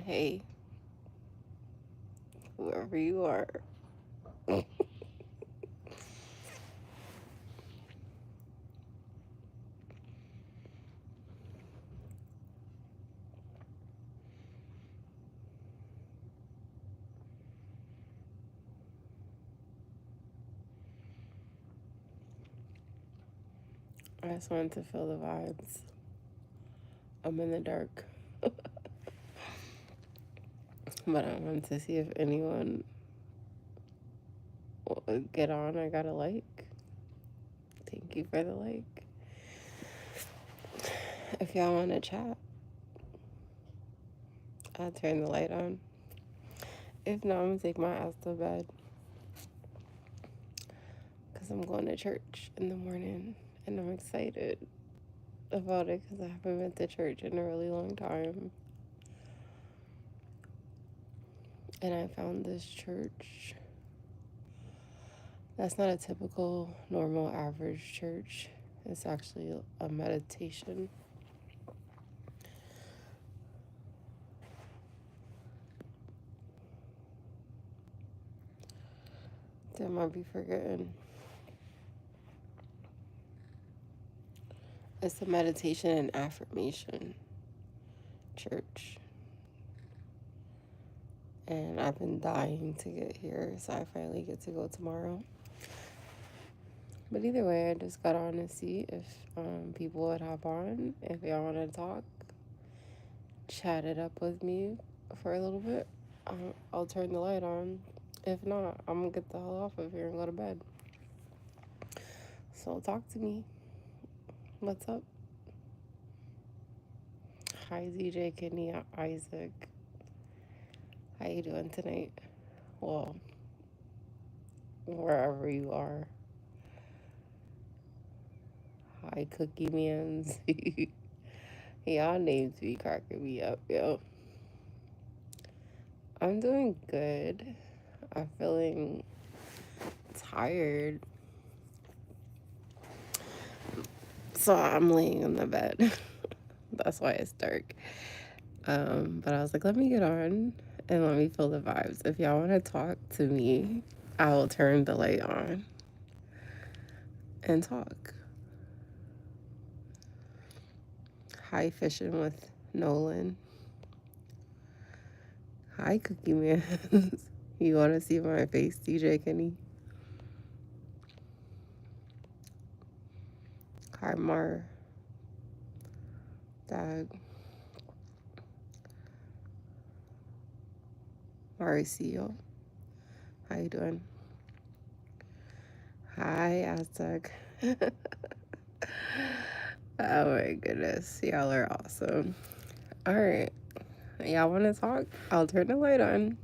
Hey, whoever you are. I just wanted to feel the vibes. I'm in the dark. But I wanted to see if anyone would get on. I got a like. Thank you for the like. If y'all want to chat, I'll turn the light on. If not, I'm going to take my ass to bed. Because I'm going to church in the morning. And I'm excited about it because I haven't been to church in a really long time. And I found this church that's not a typical, normal, average church. It's actually a meditation. That might be forgetting. It's a meditation and affirmation church. And I've been dying to get here, so I finally get to go tomorrow. But either way, I just got on to see if people would hop on. If y'all want to talk, chat it up with me for a little bit. I'll turn the light on. If not, I'm going to get the hell off of here and go to bed. So talk to me. What's up? Hi, ZJ, Kidney, Isaac. How you doing tonight? Well, wherever you are. Hi, Cookie Mans. Y'all names be cracking me up, yo. I'm doing good. I'm feeling tired. So I'm laying in the bed. That's why it's dark. But I was like, let me get on and let me feel the vibes. If y'all want to talk to me, I will turn the light on and talk. Hi, Fishing with Nolan. Hi, Cookie Man. You want to see my face, DJ Kenny? Hi, Dad. Mauricio. How you doing? Hi, Aztec. Oh my goodness. Y'all are awesome. All right. Y'all want to talk? I'll turn the light on.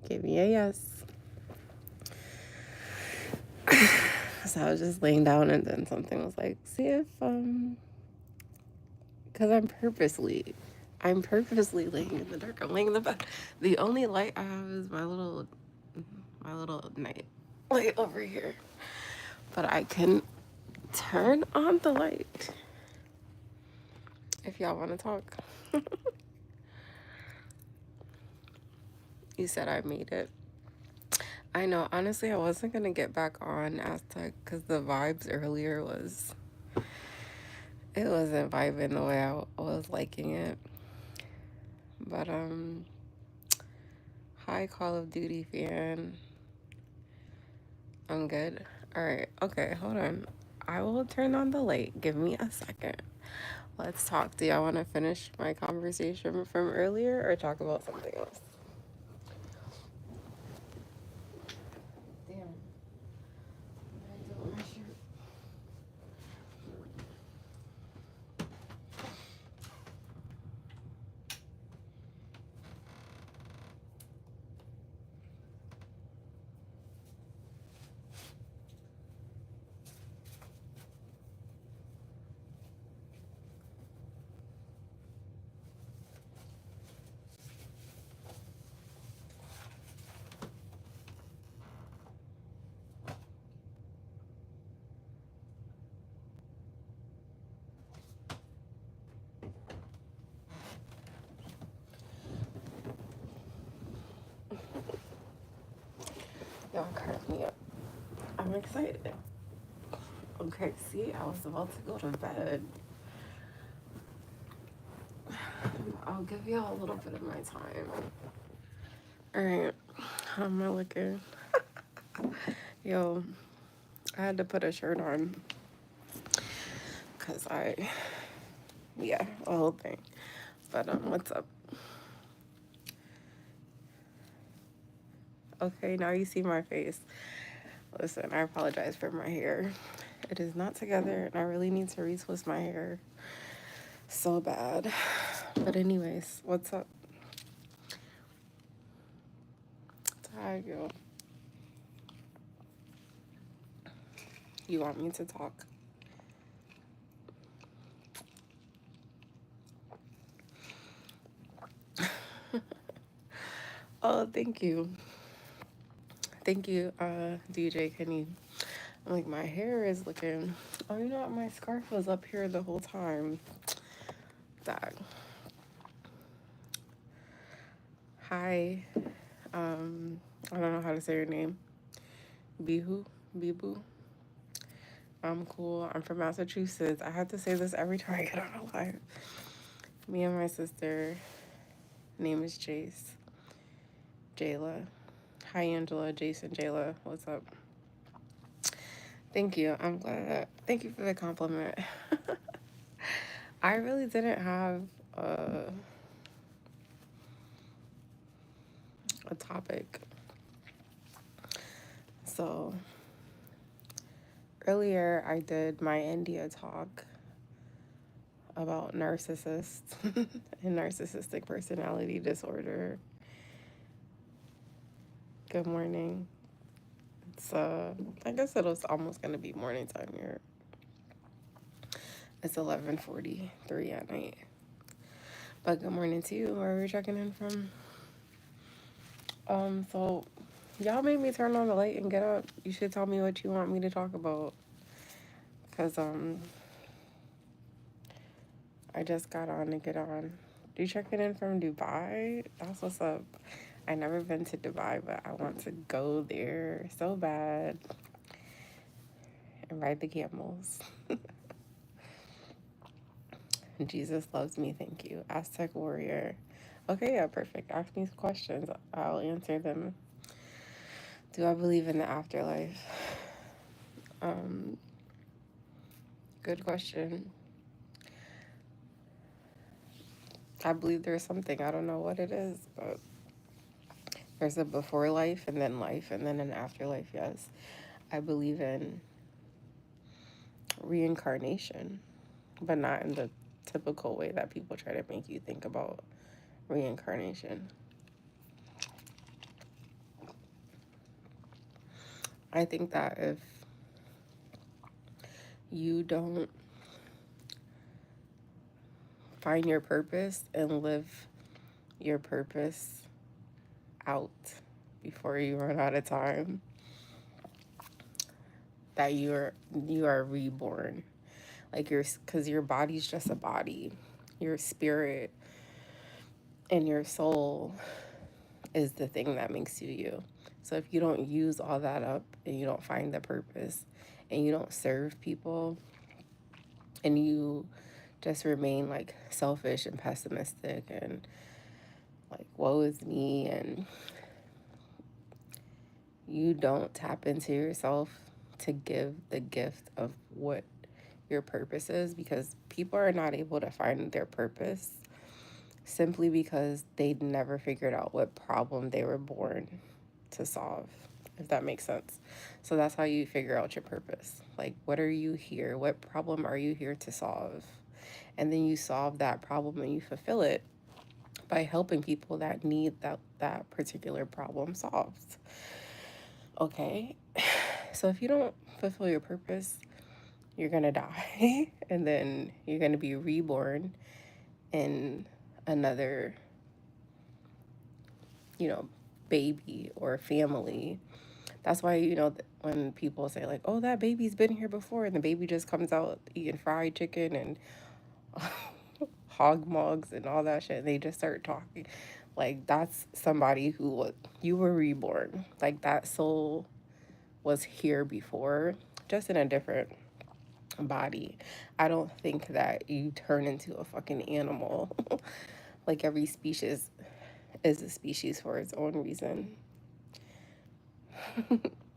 Give me a yes. So I was just laying down and then something was like, see if, because I'm purposely laying in the dark. I'm laying in the bed. The only light I have is my little night light over here. But I can turn on the light if y'all want to talk. You said I made it. I know. Honestly, I wasn't going to get back on Aztec because the vibes earlier it wasn't vibing the way I was liking it. But, hi, Call of Duty fan. I'm good. All right. Okay, hold on. I will turn on the light. Give me a second. Let's talk. Do y'all want to finish my conversation from earlier or talk about something else? Damn. What did I do with my shirt? Y'all crack me up. I'm excited. Okay, see, I was about to go to bed. I'll give y'all a little bit of my time. Alright, how am I looking? Yo, I had to put a shirt on because yeah, the whole thing. But what's up? Okay, now you see my face. Listen, I apologize for my hair. It is not together, and I really need to retwist my hair so bad. But anyways, what's up? How you? You want me to talk? Oh, thank you. Thank you, DJ Kenny. I'm like, my hair is looking... Oh, you know what? My scarf was up here the whole time. Dang. Hi. I don't know how to say your name. Bihu? Bibu? I'm cool. I'm from Massachusetts. I have to say this every time I get on a live. Me and my sister, name is Jace. Jayla. Hi, Angela, Jason, Jayla. What's up? Thank you. I'm glad. Thank you for the compliment. I really didn't have a topic. So earlier I did my India talk about narcissists and narcissistic personality disorder. Good morning. It's I guess it was almost gonna be morning time here. It's 11:43 at night. But good morning to you, where we're checking in from. So y'all made me turn on the light and get up. You should tell me what you want me to talk about. Cause I just got on to get on. You checking in from Dubai? That's what's up. I never been to Dubai, but I want to go there so bad and ride the camels. Jesus loves me, thank you. Aztec warrior. Okay, yeah, perfect. Ask me questions. I'll answer them. Do I believe in the afterlife? Good question. I believe there's something. I don't know what it is, but there's a before life and then an afterlife, yes. I believe in reincarnation, but not in the typical way that people try to make you think about reincarnation. I think that if you don't find your purpose and live your purpose out before you run out of time, that you are reborn. Like because your body's just a body. Your spirit and your soul is the thing that makes you you. So if you don't use all that up and you don't find the purpose and you don't serve people and you just remain like selfish and pessimistic and like woe is me, and you don't tap into yourself to give the gift of what your purpose is, because people are not able to find their purpose simply because they never figured out what problem they were born to solve, if that makes sense. So that's how you figure out your purpose. Like, what are you here? What problem are you here to solve? And then you solve that problem and you fulfill it by helping people that need that particular problem solved. Okay? So if you don't fulfill your purpose, you're gonna die and then you're gonna be reborn in another, baby or family. That's why, when people say like, oh, that baby's been here before, and the baby just comes out eating fried chicken and hog mugs and all that shit, and they just start talking. Like, that's somebody who you were reborn. Like, that soul was here before, just in a different body. I don't think that you turn into a fucking animal. Like, every species is a species for its own reason.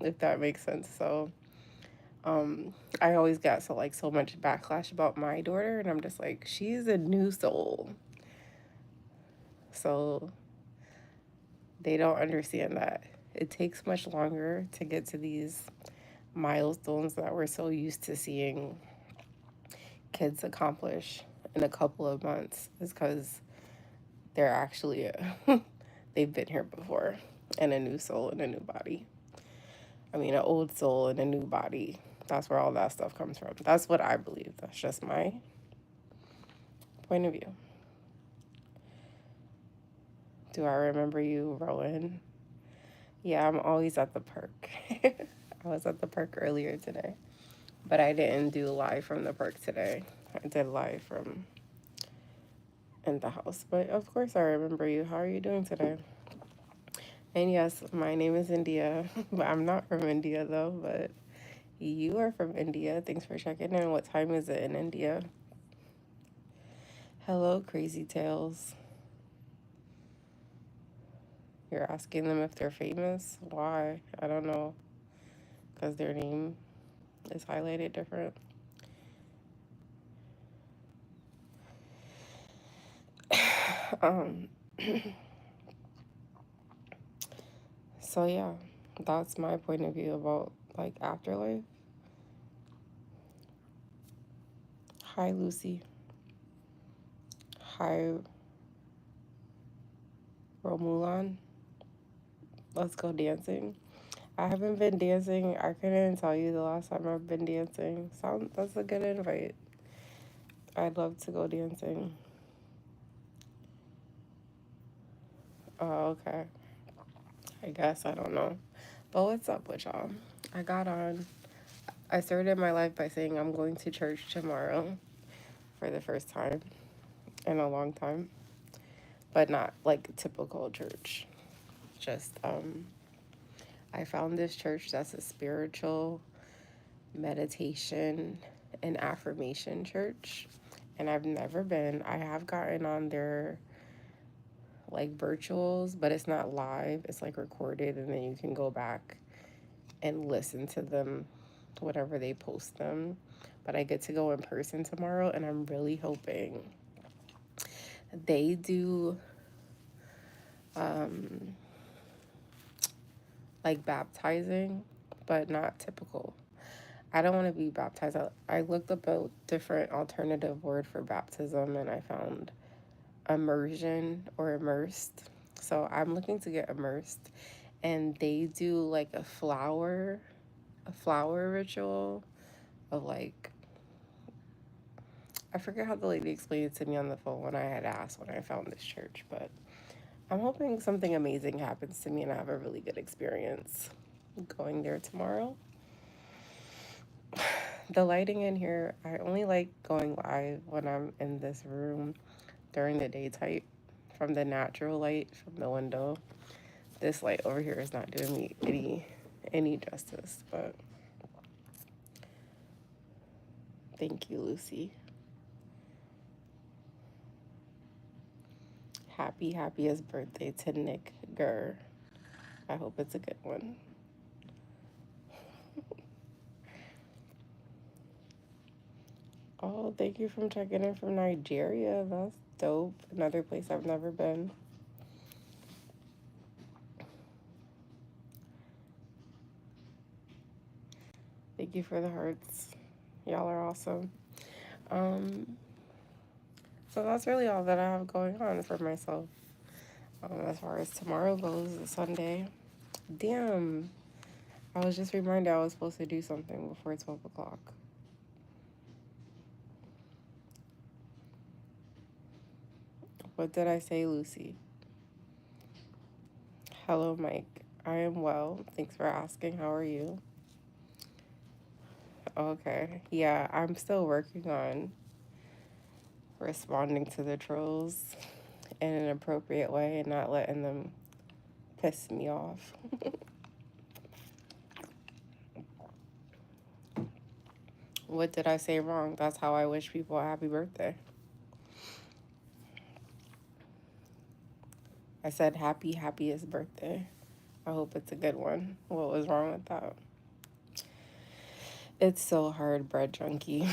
If that makes sense. So, I always got so much backlash about my daughter, and I'm just like, she's a new soul. So they don't understand that it takes much longer to get to these milestones that we're so used to seeing kids accomplish in a couple of months, is because they're actually they've been here before, and a new soul in a new body. I mean, an old soul in a new body. That's where all that stuff comes from. That's what I believe. That's just my point of view. Do I remember you, Rowan? Yeah, I'm always at the park. I was at the park earlier today, but I didn't do live from the park today. I did live from in the house. But of course, I remember you. How are you doing today? And yes, my name is India, but I'm not from India though. But you are from India. Thanks for checking in. What time is it in India? Hello, Crazy Tales. You're asking them if they're famous? Why? I don't know. Because their name is highlighted different. um, so yeah, that's my point of view about like afterlife. Hi, Lucy. Hi, Romulan. Let's go dancing. I haven't been dancing. I couldn't tell you the last time I've been dancing. That's a good invite. I'd love to go dancing. Oh, okay. I guess I don't know. But what's up with y'all? I got on. I started my life by saying I'm going to church tomorrow for the first time in a long time, but not like typical church. Just I found this church that's a spiritual meditation and affirmation church, and I've never been. I have gotten on their like virtuals, but it's not live. It's like recorded, and then you can go back and listen to them whenever they post them. But I get to go in person tomorrow, and I'm really hoping they do like baptizing, but not typical. I don't want to be baptized. I looked up a different alternative word for baptism, and I found immersion or immersed. So I'm looking to get immersed, and they do like a flower ritual of like, I forget how the lady explained it to me on the phone when I had asked when I found this church, but I'm hoping something amazing happens to me and I have a really good experience going there tomorrow. The lighting in here, I only like going live when I'm in this room during the daytime from the natural light from the window. This light over here is not doing me any justice, but thank you, Lucy. Happiest birthday to Nick Gurr. I hope it's a good one. Oh, thank you for checking in from Nigeria. That's dope. Another place I've never been. Thank you for the hearts. Y'all are awesome. Um, so that's really all that I have going on for myself. As far as tomorrow goes, Sunday. Damn. I was just reminded I was supposed to do something before 12 o'clock. What did I say, Lucy? Hello, Mike. I am well. Thanks for asking. How are you? Okay. Yeah, I'm still working on responding to the trolls in an appropriate way and not letting them piss me off. What did I say wrong? That's how I wish people a happy birthday. I said happiest birthday. I hope it's a good one. What was wrong with that? It's so hard, bread junkie.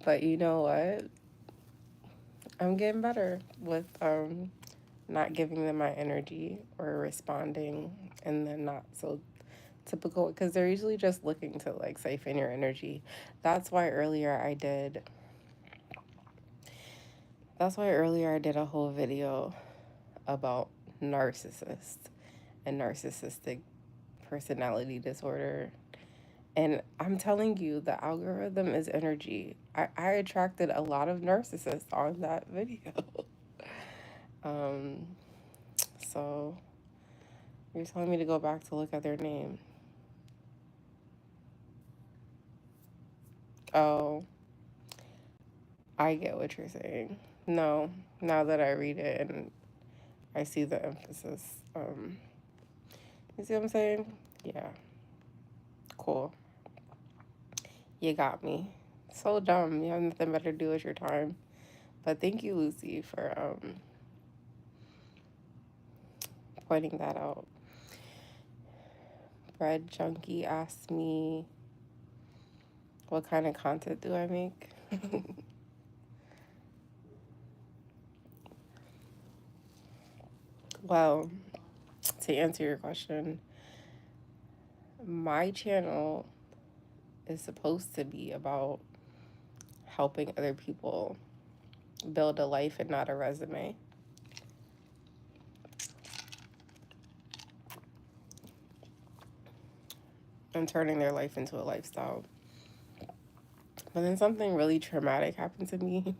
But you know what? I'm getting better with not giving them my energy or responding and then not so typical, because they're usually just looking to like siphon your energy. That's why earlier I did a whole video about narcissists and narcissistic personality disorder. And I'm telling you, the algorithm is energy. I attracted a lot of narcissists on that video. um, so you're telling me to go back to look at their name. Oh, I get what you're saying. No, now that I read it and I see the emphasis. You see what I'm saying? Yeah. Cool. You got me. So dumb. You have nothing better to do with your time. But thank you, Lucy, for pointing that out. Bread Junkie asked me, what kind of content do I make? Well, to answer your question, my channel is supposed to be about helping other people build a life and not a resume. And turning their life into a lifestyle. But then something really traumatic happened to me.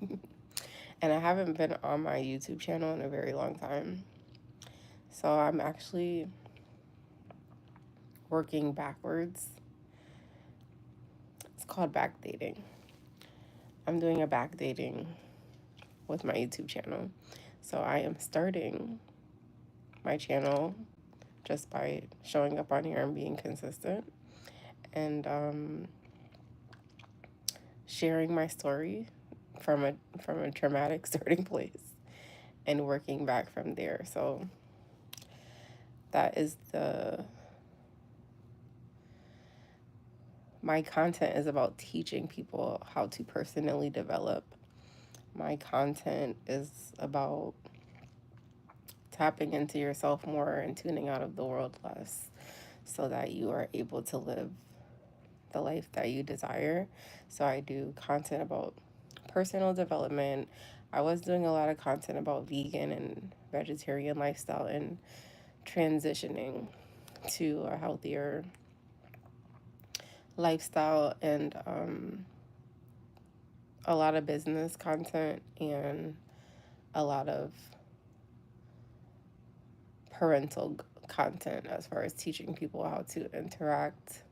And I haven't been on my YouTube channel in a very long time. So I'm actually working backwards. It's called backdating. I'm doing a backdating with my YouTube channel. So I am starting my channel just by showing up on here and being consistent. And sharing my story from a traumatic starting place and working back from there. So that is my content is about teaching people how to personally develop. My content is about tapping into yourself more and tuning out of the world less so that you are able to live the life that you desire. So I do content about personal development. I was doing a lot of content about vegan and vegetarian lifestyle and transitioning to a healthier lifestyle, and a lot of business content and a lot of parental content as far as teaching people how to interact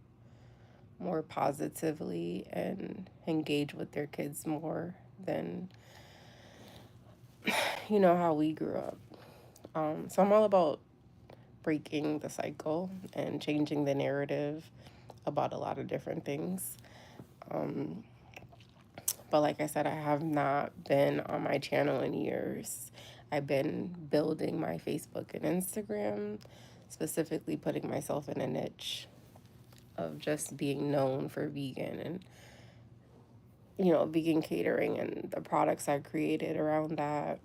more positively and engage with their kids more than how we grew up. So I'm all about breaking the cycle and changing the narrative about a lot of different things. But like I said, I have not been on my channel in years. I've been building my Facebook and Instagram, specifically putting myself in a niche of just being known for vegan and vegan catering and the products I created around that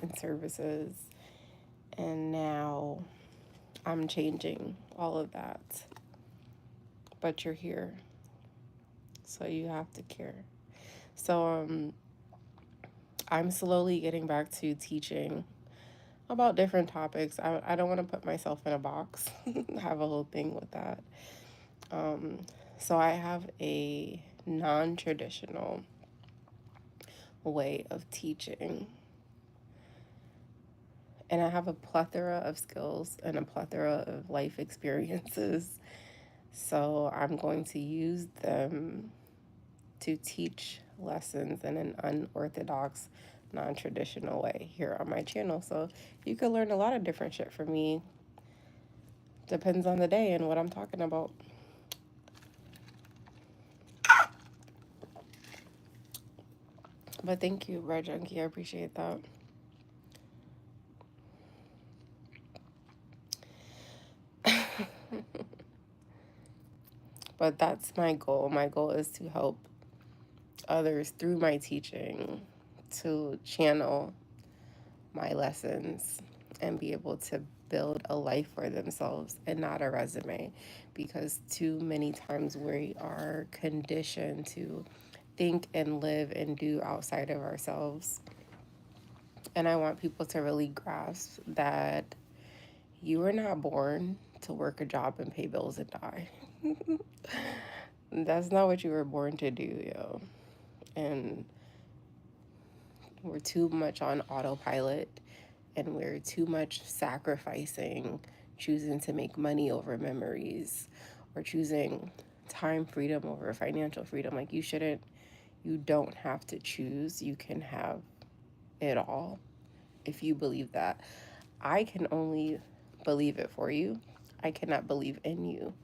and services. And now I'm changing all of that. But you're here, so you have to care. So I'm slowly getting back to teaching about different topics. I don't want to put myself in a box. Have a whole thing with that. So I have a non-traditional way of teaching. And I have a plethora of skills and a plethora of life experiences. So I'm going to use them to teach lessons in an unorthodox, non-traditional way here on my channel. So you could learn a lot of different shit from me. Depends on the day and what I'm talking about. But thank you, Red Junkie. I appreciate that. But that's my goal. My goal is to help others through my teaching to channel my lessons and be able to build a life for themselves and not a resume, because too many times we are conditioned to think and live and do outside of ourselves. And I want people to really grasp that you were not born to work a job and pay bills and die. That's not what you were born to do, yo. And we're too much on autopilot, and we're too much sacrificing, choosing to make money over memories, or choosing time freedom over financial freedom. Like, you don't have to choose. You can have it all if you believe that. I can only believe it for you. I cannot believe in you.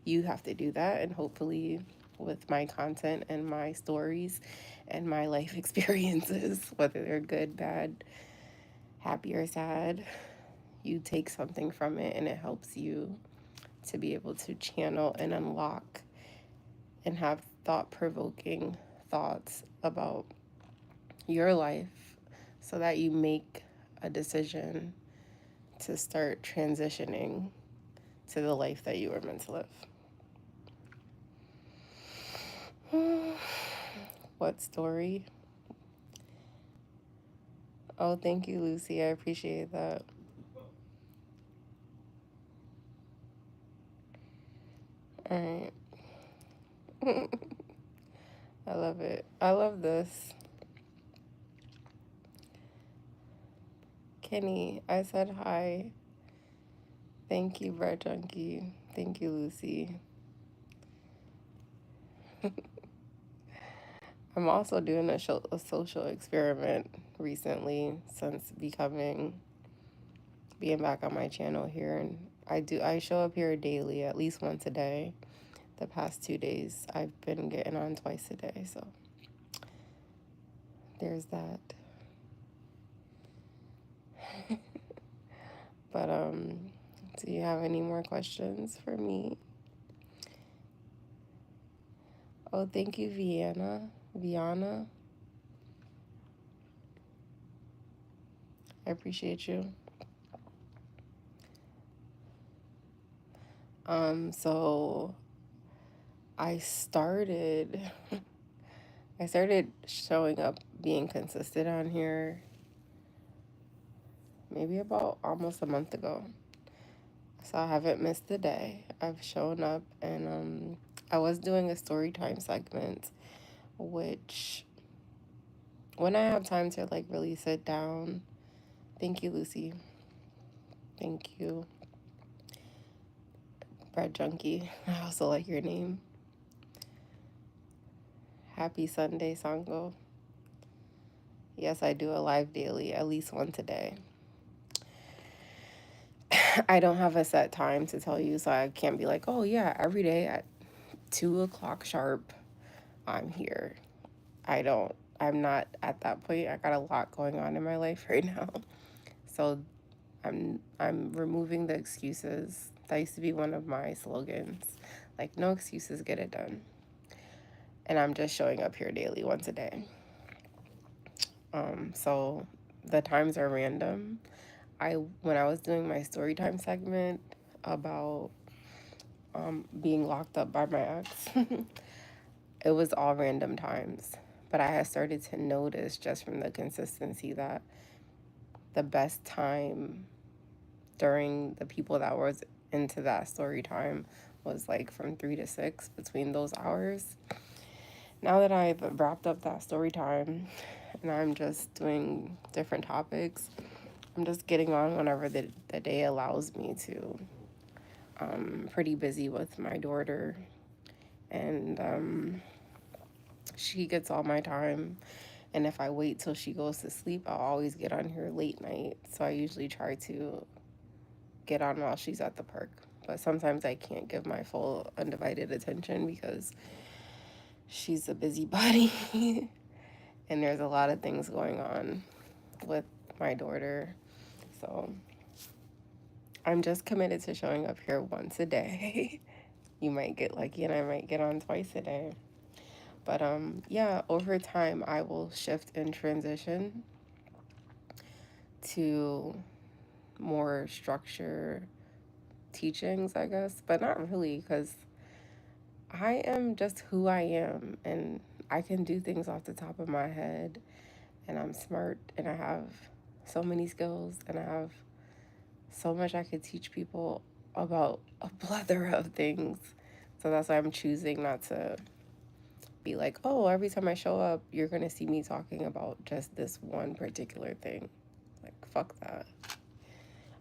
You have to do that, and hopefully with my content and my stories and my life experiences, whether they're good, bad, happy or sad, you take something from it and it helps you to be able to channel and unlock and have thought-provoking thoughts about your life so that you make a decision to start transitioning to the life that you were meant to live. What story? Oh, thank you, Lucy. I appreciate that. All right. I love it. I love this. Kenny, I said hi. Thank you, Bread Junkie. Thank you, Lucy. I'm also doing a social experiment recently since being back on my channel here, and I show up here daily, at least once a day. The past 2 days I've been getting on twice a day, so there's that. But do you have any more questions for me? Oh, thank you, Viana. I appreciate you. So I started showing up, being consistent on here maybe about almost a month ago. So I haven't missed a day. I've shown up, and I was doing a story time segment, which when I have time to like really sit down. Thank you, Lucy. Thank you, Bread Junkie. I also like your name. Happy Sunday, Sango. Yes, I do a live daily, at least once a day. I don't have a set time to tell you, so I can't be like, oh yeah, every day at 2 o'clock sharp, I'm here. I'm not at that point. I got a lot going on in my life right now. So I'm removing the excuses. That used to be one of my slogans. Like, no excuses, get it done. And I'm just showing up here daily, once a day. So the times are random. When I was doing my story time segment about being locked up by my ex, it was all random times. But I had started to notice just from the consistency that the best time during the people that was into that story time was like from 3 to 6, between those hours. Now that I've wrapped up that story time and I'm just doing different topics, I'm just getting on whenever the day allows me to. I'm pretty busy with my daughter, and she gets all my time, And if I wait till she goes to sleep, I'll always get on here late night. So I usually try to get on while she's at the park. But sometimes I can't give my full undivided attention because she's a busybody. And there's a lot of things going on with my daughter. So I'm just committed to showing up here once a day. You might get lucky and I might get on twice a day. But yeah, over time I will shift and transition to more structure teachings, I guess, but not really, because I am just who I am and I can do things off the top of my head, and I'm smart and I have so many skills and I have so much I could teach people about a plethora of things. So that's why I'm choosing not to be like, oh, every time I show up, you're going to see me talking about just this one particular thing. Like, fuck that.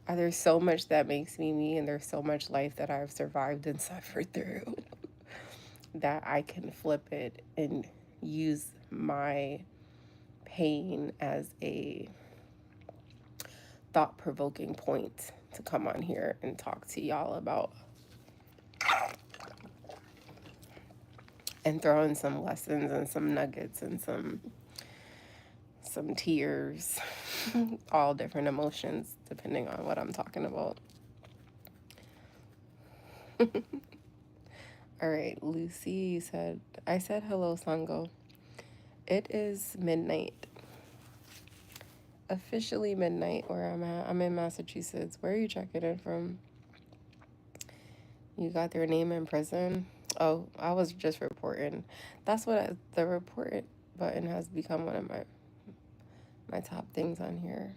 There's so much that makes me me, and there's so much life that I've survived and suffered through that I can flip it and use my pain as a thought-provoking point to come on here and talk to y'all about, and throw in some lessons and some nuggets and some tears, all different emotions depending on what I'm talking about. All right, Lucy, you said, I said hello, Sango. It is midnight. Officially midnight where I'm at. I'm in Massachusetts. Where are you checking in from? You got their name in prison? Oh, I was just reporting. That's what the report button has become one of my top things on here.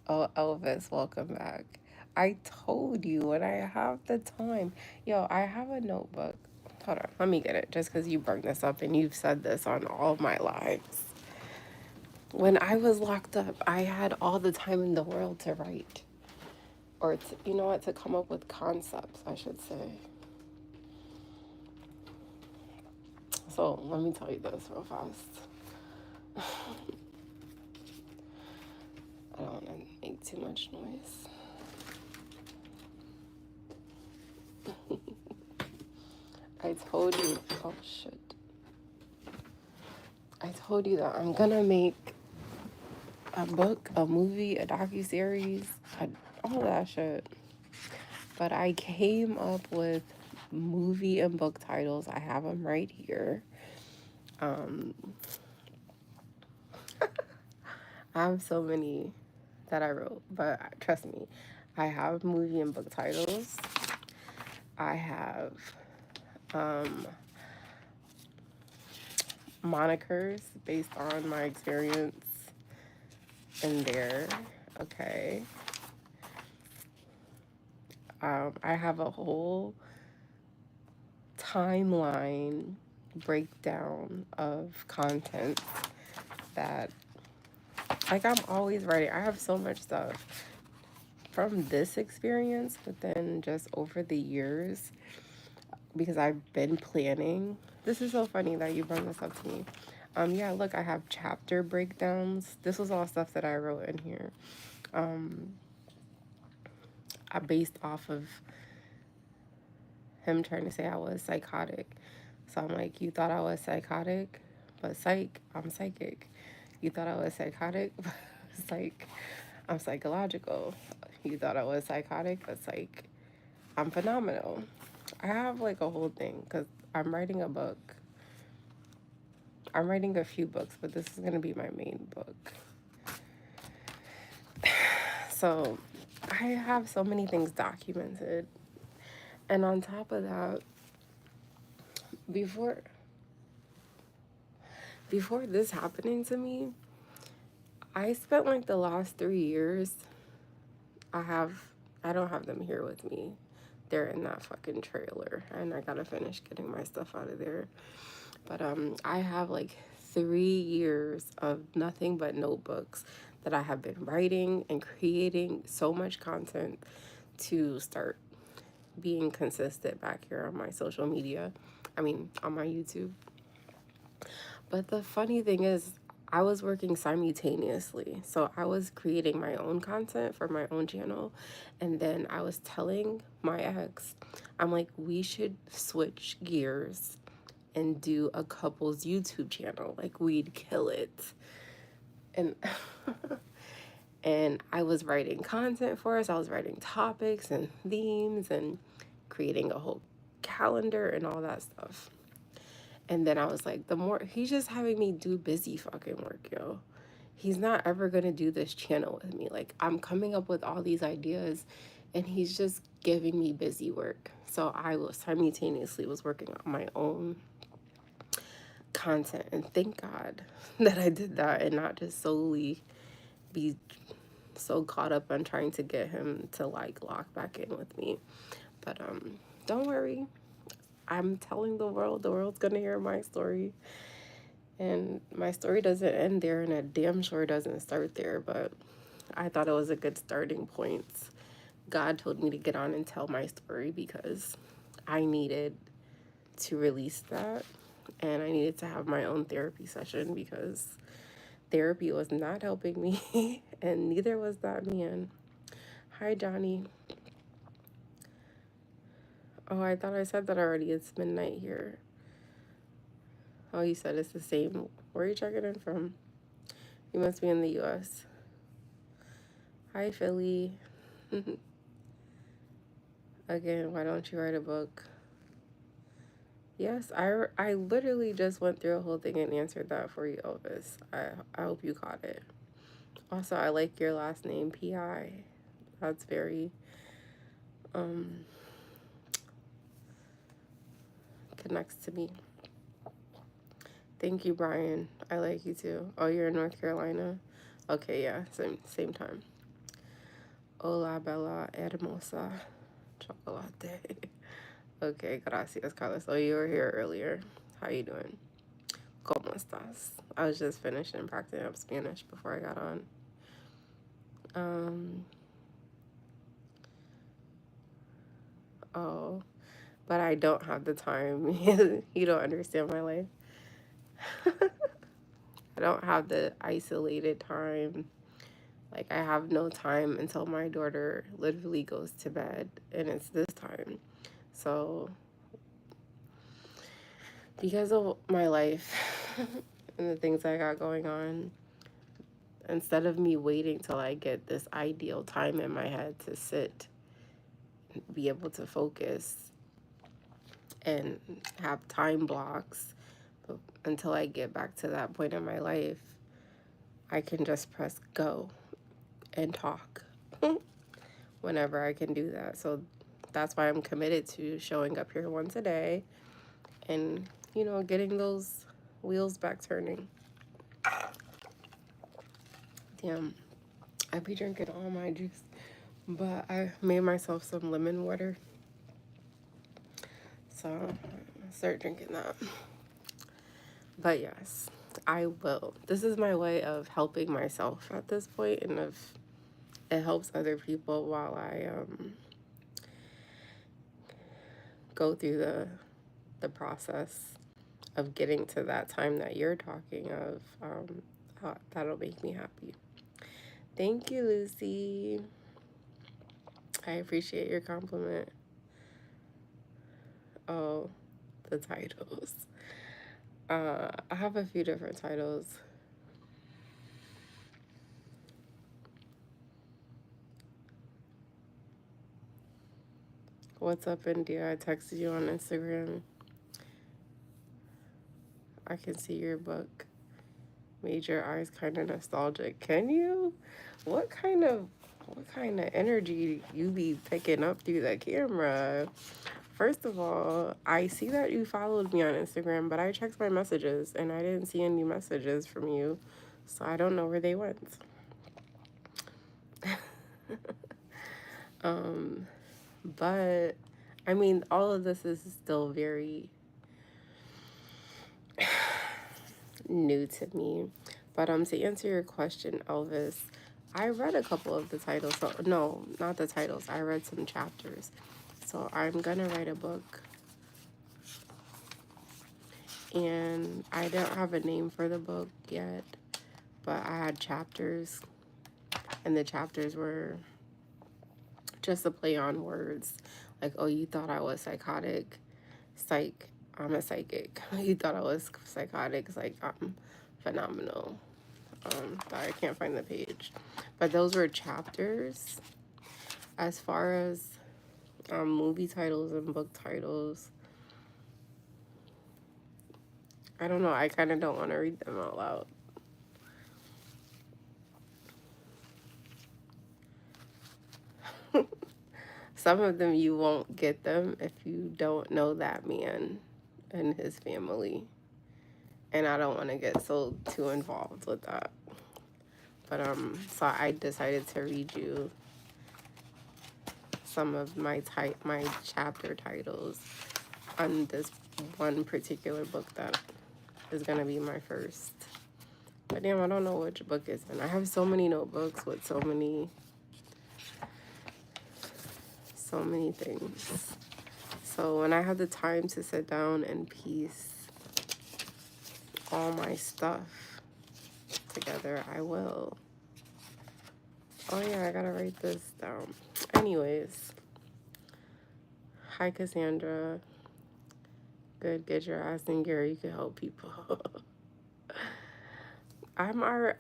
Oh, Elvis, welcome back. I told you when I have the time. Yo, I have a notebook. Hold on, let me get it, just because you brought this up and you've said this on all my lives. When I was locked up, I had all the time in the world to write. Or, to, you know what, to come up with concepts, I should say. So, let me tell you this real fast. I don't want to make too much noise. I told you, oh shit. I told you that I'm gonna make a book, a movie, a docuseries, all that shit. But I came up with movie and book titles. I have them right here. I have so many that I wrote, but trust me, I have movie and book titles. I have monikers based on my experience in there. Okay. I have a whole timeline breakdown of content that, like, I'm always writing. I have so much stuff from this experience, but then just over the years, because I've been planning. This is so funny that you brought this up to me. Yeah, look, I have chapter breakdowns. This was all stuff that I wrote in here. I based off of him trying to say I was psychotic. So I'm like, you thought I was psychotic, but psych, I'm psychic. You thought I was psychotic, but psych, I'm psychological. You thought I was psychotic, but psych, I'm phenomenal. I have like a whole thing because I'm writing a book. I'm writing a few books, but this is going to be my main book. So I have so many things documented. And on top of that, before this happening to me, I spent like the last 3 years, I don't have them here with me. They're in that fucking trailer and I gotta finish getting my stuff out of there. But I have like 3 years of nothing but notebooks that I have been writing and creating so much content to start being consistent back here on my social media. On my YouTube. But the funny thing is, I was working simultaneously. So I was creating my own content for my own channel. And then I was telling my ex, I'm like, we should switch gears and do a couple's YouTube channel. Like, we'd kill it. And and I was writing content for us. I was writing topics and themes and creating a whole calendar and all that stuff. And then I was like, he's just having me do busy fucking work, yo. He's not ever gonna do this channel with me. Like, I'm coming up with all these ideas and he's just giving me busy work. So I was simultaneously working on my own content, and thank God that I did that and not just solely be so caught up on trying to get him to like lock back in with me. But don't worry, I'm telling the world's gonna hear my story, and my story doesn't end there, and it damn sure doesn't start there. But I thought it was a good starting point. God told me to get on and tell my story because I needed to release that, and I needed to have my own therapy session because therapy was not helping me, and neither was that man. Hi, Johnny. Oh, I thought I said that already. It's midnight here. Oh, you said it's the same. Where are you checking in from? You must be in the U.S. Hi, Philly. Again, why don't you write a book? Yes, I literally just went through a whole thing and answered that for you, Elvis. I hope you caught it. Also, I like your last name, P.I. That's very connects to me. Thank you, Brian. I like you too. Oh, you're in North Carolina? Okay, yeah, same time. Hola, bella hermosa. Chocolate. Okay, gracias, Carlos. Oh, you were here earlier. How you doing? ¿Cómo estás? I was just finishing practicing up Spanish before I got on. Oh, but I don't have the time. You don't understand my life. I don't have the isolated time. Like, I have no time until my daughter literally goes to bed, and it's this time. So, because of my life and the things I got going on, instead of me waiting till I get this ideal time in my head to sit, be able to focus, and have time blocks, but until I get back to that point in my life, I can just press go and talk whenever I can do that. So that's why I'm committed to showing up here once a day and, getting those wheels back turning. Damn, I be drinking all my juice, but I made myself some lemon water. So I'll start drinking that. But yes, I will. This is my way of helping myself at this point, and if it helps other people while I go through the process of getting to that time that you're talking of, that'll make me happy. Thank you, Lucy. I appreciate your compliment. Oh, the titles. I have a few different titles. What's up, India? I texted you on Instagram. I can see your book. Made your eyes kind of nostalgic. Can you? What kind of energy you be picking up through the camera? First of all, I see that you followed me on Instagram, but I checked my messages and I didn't see any messages from you, so I don't know where they went. But all of this is still very new to me. But to answer your question, Elvis, I read a couple of the titles. So, no, not the titles. I read some chapters. So I'm gonna write a book, and I don't have a name for the book yet, but I had chapters, and the chapters were just a play on words. Like, oh, you thought I was psychotic? Psych, I'm a psychic. You thought I was psychotic? Psych, I'm phenomenal. Sorry, I can't find the page. But those were chapters. As far as movie titles and book titles, I don't know. I kind of don't want to read them out loud. Some of them you won't get them if you don't know that man and his family. And I don't want to get so too involved with that. But so I decided to read you some of my chapter titles on this one particular book that is gonna be my first. But damn, I don't know which book it's in. I have so many notebooks with so many things. So when I have the time to sit down and piece all my stuff together, I will. Oh yeah, I gotta write this down. Anyways, hi Cassandra. Good, get your ass in gear. You can help people.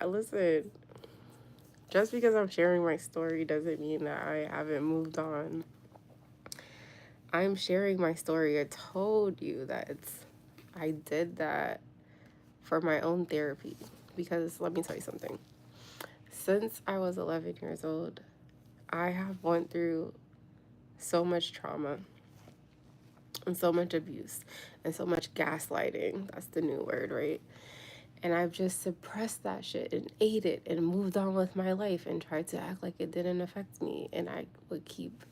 Listen, just because I'm sharing my story doesn't mean that I haven't moved on. I'm sharing my story. I told you that I did that for my own therapy. Because let me tell you something. Since I was 11 years old, I have went through so much trauma and so much abuse and so much gaslighting. That's the new word, right? And I've just suppressed that shit and ate it and moved on with my life and tried to act like it didn't affect me. And I would keep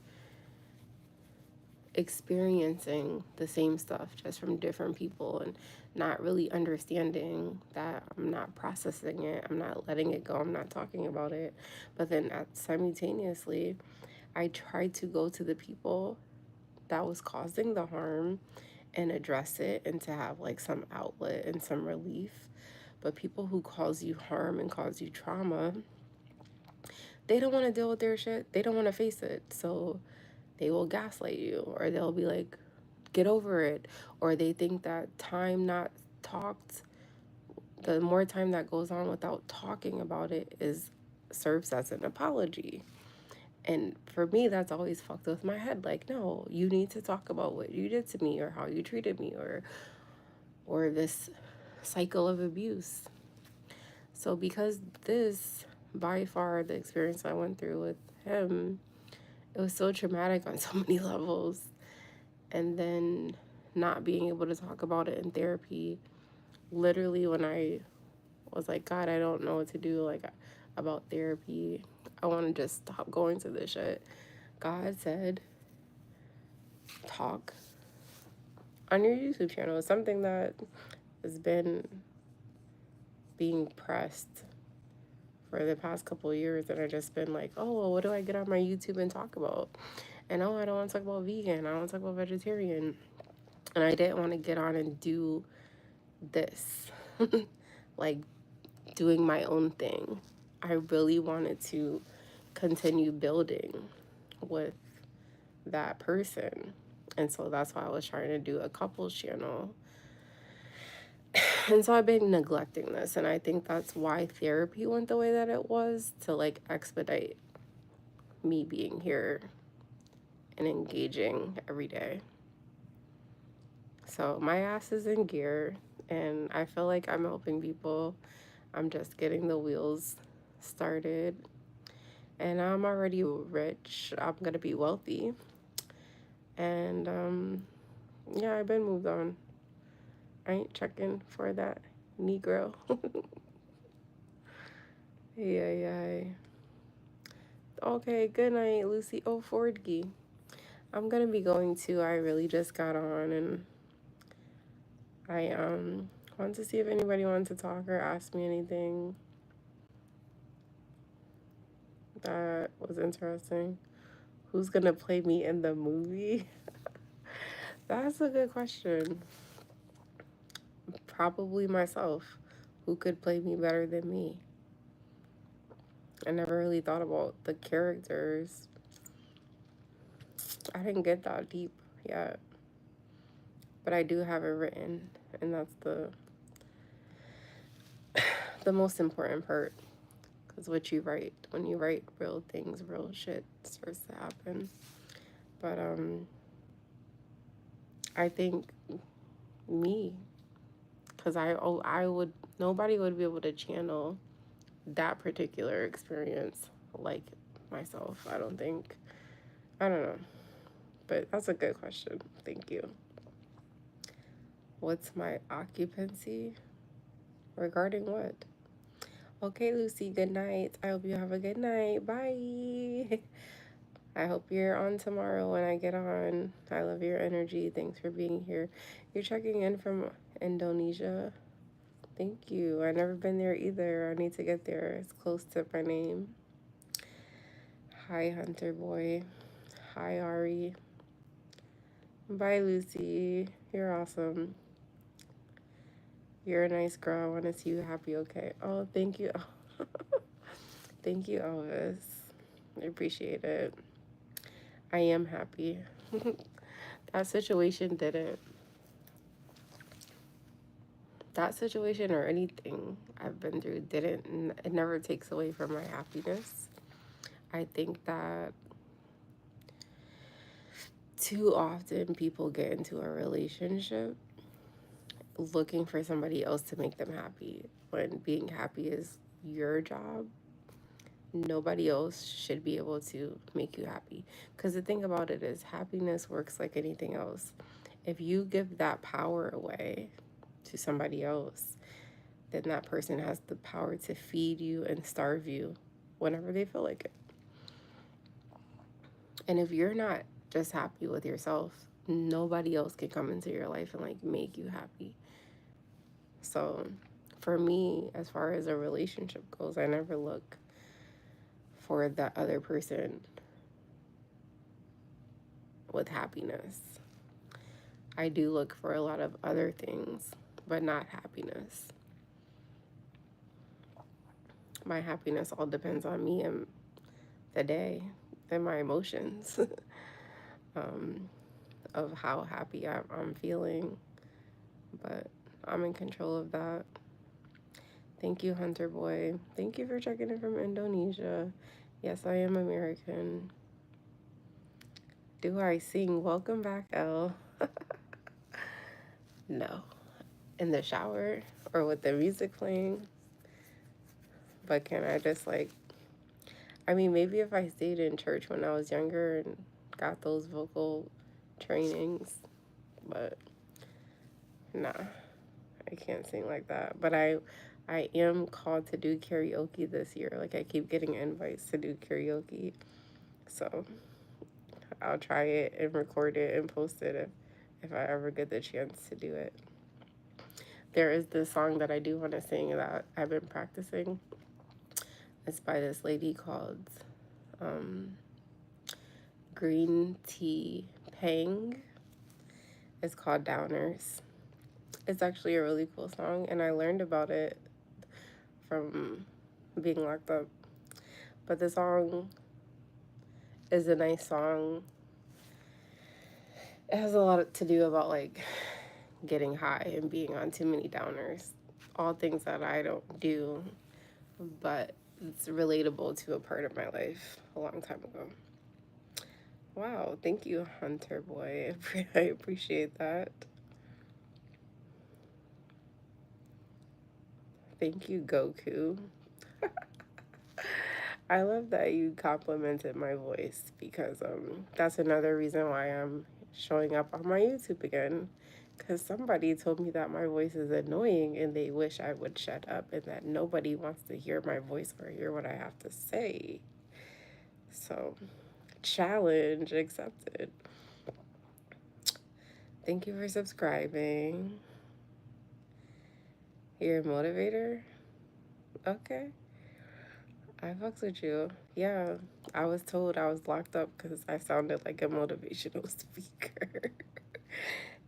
experiencing the same stuff just from different people and not really understanding that I'm not processing it. I'm not letting it go. I'm not talking about it. But then simultaneously, I tried to go to the people that was causing the harm and address it and to have like some outlet and some relief. But people who cause you harm and cause you trauma, they don't want to deal with their shit. They don't want to face it. So they will gaslight you, or they'll be like, get over it. Or they think that time not talked, the more time that goes on without talking about it serves as an apology. And for me, that's always fucked with my head. Like, no, you need to talk about what you did to me or how you treated me or this cycle of abuse. So because this, by far, the experience I went through with him, it was so traumatic on so many levels. And then not being able to talk about it in therapy, literally when I was like, God, I don't know what to do like about therapy. I want to just stop going to this shit. God said, talk on your YouTube channel. It's something that has been being pressed for the past couple of years, and I've just been like, oh, well, what do I get on my YouTube and talk about? And oh, I don't want to talk about vegan. I don't want to talk about vegetarian. And I didn't want to get on and do this, like doing my own thing. I really wanted to continue building with that person. And so that's why I was trying to do a couples channel. And so I've been neglecting this. And I think that's why therapy went the way that it was, to like expedite me being here and engaging every day. So my ass is in gear and I feel like I'm helping people. I'm just getting the wheels started. And I'm already rich. I'm going to be wealthy. And yeah, I've been moved on. I ain't checking for that Negro. Yeah. Okay, good night, Lucy. Oh, Fordgy. I'm going to be going too. I really just got on and I wanted to see if anybody wanted to talk or ask me anything that was interesting. Who's gonna play me in the movie? That's a good question. Probably myself. Who could play me better than me? I never really thought about the characters. I didn't get that deep yet. But I do have it written, and that's the most important part. Because what you write, when you write real things, real shit starts to happen. But I think me, because I would, nobody would be able to channel that particular experience like myself. I don't think. I don't know. But that's a good question. Thank you. What's my occupancy? Regarding what? Okay, Lucy, good night. I hope you have a good night. Bye. I hope you're on tomorrow when I get on. I love your energy. Thanks for being here. You're checking in from Indonesia. Thank you. I've never been there either. I need to get there. It's close to my name. Hi, Hunter Boy. Hi, Ari. Bye, Lucy. You're awesome. You're a nice girl. I want to see you happy, okay? Oh, thank you. Thank you, Elvis. I appreciate it. I am happy. That situation didn't. That situation or anything I've been through didn't. It never takes away from my happiness. I think that too often people get into a relationship looking for somebody else to make them happy when being happy is your job. Nobody else should be able to make you happy. Because the thing about it is, happiness works like anything else. If you give that power away to somebody else, then that person has the power to feed you and starve you whenever they feel like it. And if you're not just happy with yourself, nobody else can come into your life and like make you happy. So for me, as far as a relationship goes, I never look for that other person with happiness. I do look for a lot of other things, but not happiness. My happiness all depends on me and the day and my emotions of how happy I'm feeling. But I'm in control of that. Thank you, Hunter Boy. Thank you for checking in from Indonesia. Yes, I am American. Do I sing? Welcome back, Elle. No. In the shower or with the music playing. But can I just like, I mean, maybe if I stayed in church when I was younger and got those vocal trainings, but nah, I can't sing like that. But I am called to do karaoke this year. Like I keep getting invites to do karaoke. So I'll try it and record it and post it if I ever get the chance to do it. There is this song that I do want to sing that I've been practicing. It's by this lady called Green Tea Pang. It's called Downers. It's actually a really cool song, and I learned about it from being locked up. But the song is a nice song. It has a lot to do about like getting high and being on too many downers. All things that I don't do, but it's relatable to a part of my life a long time ago. Wow, thank you, Hunter Boy. I appreciate that. Thank you, Goku. I love that you complimented my voice because that's another reason why I'm showing up on my YouTube again. Because somebody told me that my voice is annoying and they wish I would shut up and that nobody wants to hear my voice or hear what I have to say. So, challenge accepted. Thank you for subscribing. You're a motivator? Okay. I fucks with you. Yeah, I was told I was locked up because I sounded like a motivational speaker.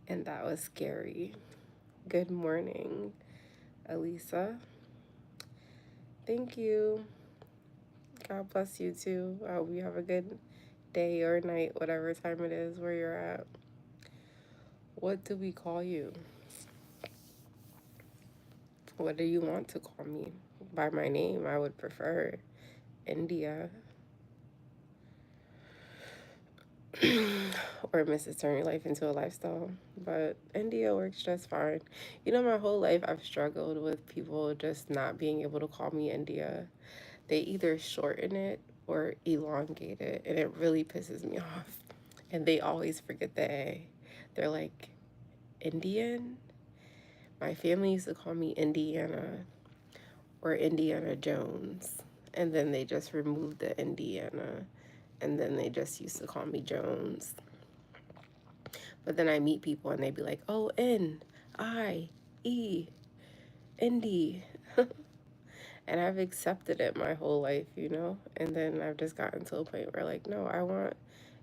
And that was scary. Good morning, Elisa. Thank you. God bless you too. I hope you have a good day or night, whatever time it is where you're at. What do we call you? What do you want to call me? By my name, I would prefer India. Or Mrs. Turn Your Life into a Lifestyle. But India works just fine. You know, my whole life I've struggled with people just not being able to call me India. They either shorten it or elongate it, and it really pisses me off. And they always forget the A. They're like, Indian? My family used to call me Indiana or Indiana Jones. And then they just removed the Indiana. And then they just used to call me Jones. But then I meet people and they be like, oh, N-I-E, Indy. And I've accepted it my whole life, you know? And then I've just gotten to a point where, like, no,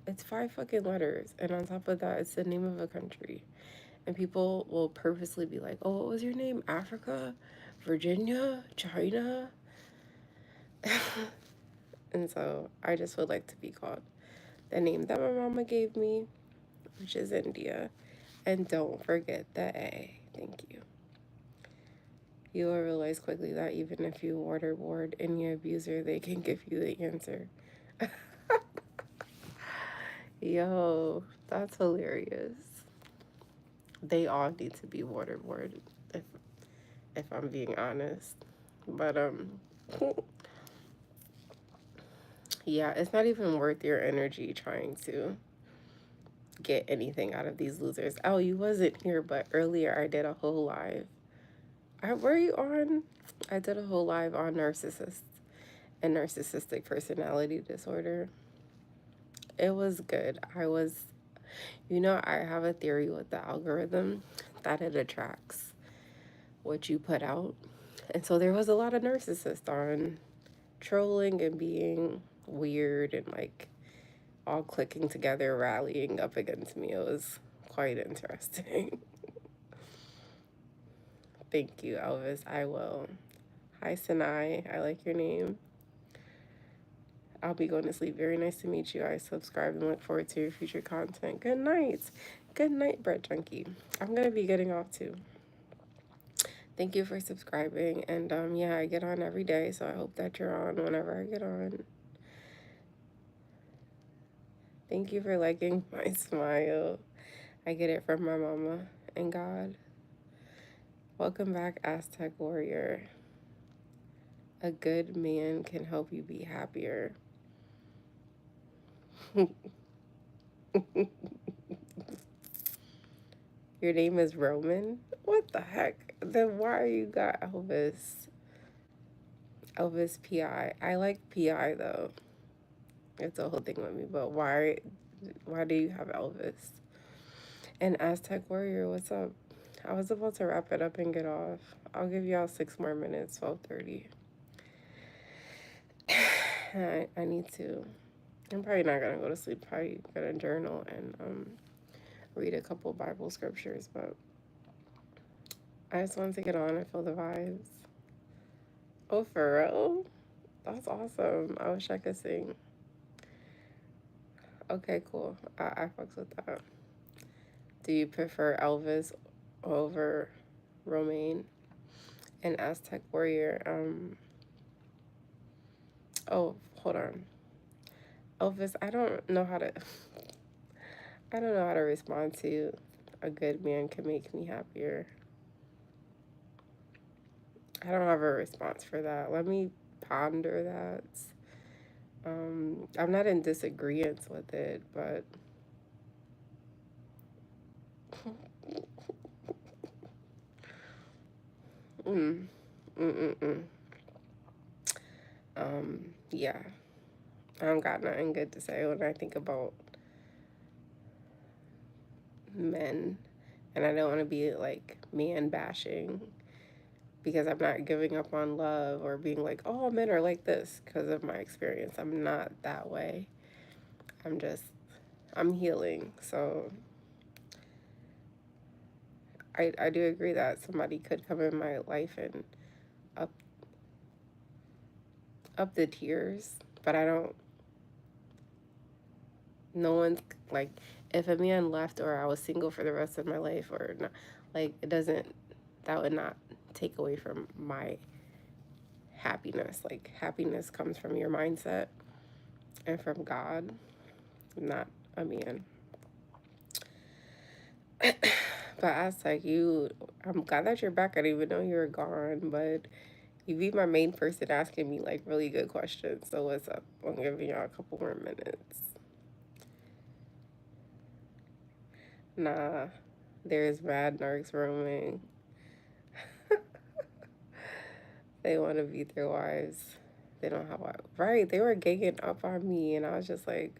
it's 5 fucking letters. And on top of that, it's the name of a country. And people will purposely be like, oh, what was your name? Africa? Virginia? China? And so I just would like to be called the name that my mama gave me, which is India. And don't forget the A. Thank you. You will realize quickly that even if you waterboard any abuser, they can give you the answer. Yo, that's hilarious. They all need to be waterboarded, if I'm being honest. But yeah, it's not even worth your energy trying to get anything out of these losers. Oh, you wasn't here, but earlier I did a whole live. Were you on? I did a whole live on narcissists and narcissistic personality disorder. It was good. I have a theory with the algorithm that it attracts what you put out. And so there was a lot of narcissists on trolling and being weird and like all clicking together, rallying up against me. It was quite interesting. Thank you, Elvis. I will. Hi, Sinai. I like your name. I'll be going to sleep. Very nice to meet you. I subscribe and look forward to your future content. Good night. Good night, Bread Junkie. I'm going to be getting off too. Thank you for subscribing. And yeah, I get on every day, so I hope that you're on whenever I get on. Thank you for liking my smile. I get it from my mama and God. Welcome back, Aztec Warrior. A good man can help you be happier. Your name is Roman? What the heck? Then why you got Elvis? Elvis PI. I like PI though. It's a whole thing with me, but why do you have Elvis? And Aztec Warrior, what's up? I was about to wrap it up and get off. I'll give y'all 6 more minutes, 12:30. I need to. I'm probably not gonna go to sleep. Probably gonna journal and read a couple Bible scriptures, but I just wanted to get on and feel the vibes. Oh, for real? That's awesome. I wish I could sing. Okay, cool. I fucks with that. Do you prefer Elvis over Romaine? And Aztec Warrior, oh, hold on. Elvis, I don't know how to respond to a good man can make me happier. I don't have a response for that. Let me ponder that. I'm not in disagreement with it, but mm, mm, mm, mm. Yeah, I don't got nothing good to say when I think about men, and I don't want to be like man bashing, because I'm not giving up on love or being like, oh, men are like this because of my experience. I'm not that way. I'm healing. So I do agree that somebody could come in my life and up up the tears, but I don't, no one's like, if a man left or I was single for the rest of my life or not, like, it doesn't, that would not take away from my happiness. Like, happiness comes from your mindset and from God, not a man. But as like you, I'm glad that you're back. I didn't even know you were gone, but you be my main person asking me like really good questions. So what's up? I'm giving y'all a couple more minutes. Nah, there's mad narcs roaming. They want to beat their wives. They don't have wives. Right, they were ganging up on me, and I was just like,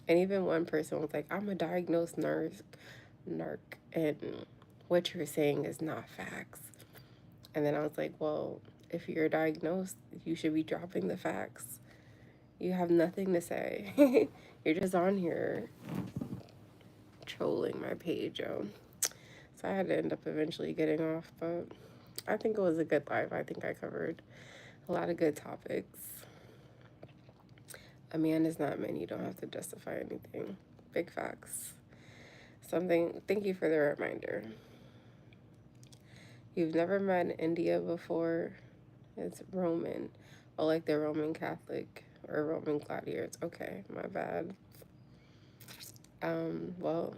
and even one person was like, I'm a diagnosed narc, and what you're saying is not facts. And then I was like, well, if you're diagnosed, you should be dropping the facts. You have nothing to say. You're just on here trolling my page, yo. So I had to end up eventually getting off, but I think it was a good live. I think I covered a lot of good topics. A man is not men. You don't have to justify anything. Big facts. Thank you for the reminder. You've never met India before. It's Roman. Oh, like the Roman Catholic or Roman gladiators. Okay, my bad. Well,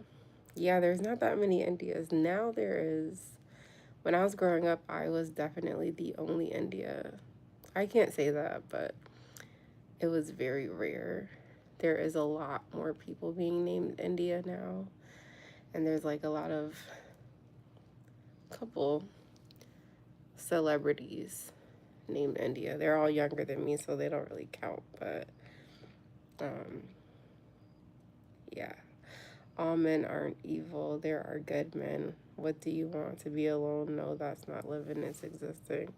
yeah, there's not that many Indias. Now there is. When I was growing up, I was definitely the only India. I can't say that, but it was very rare. There is a lot more people being named India now. And there's like a lot of couple celebrities named India. They're all younger than me, so they don't really count. But yeah. All men aren't evil. There are good men. What do you want? To be alone? No, that's not living, it's existing.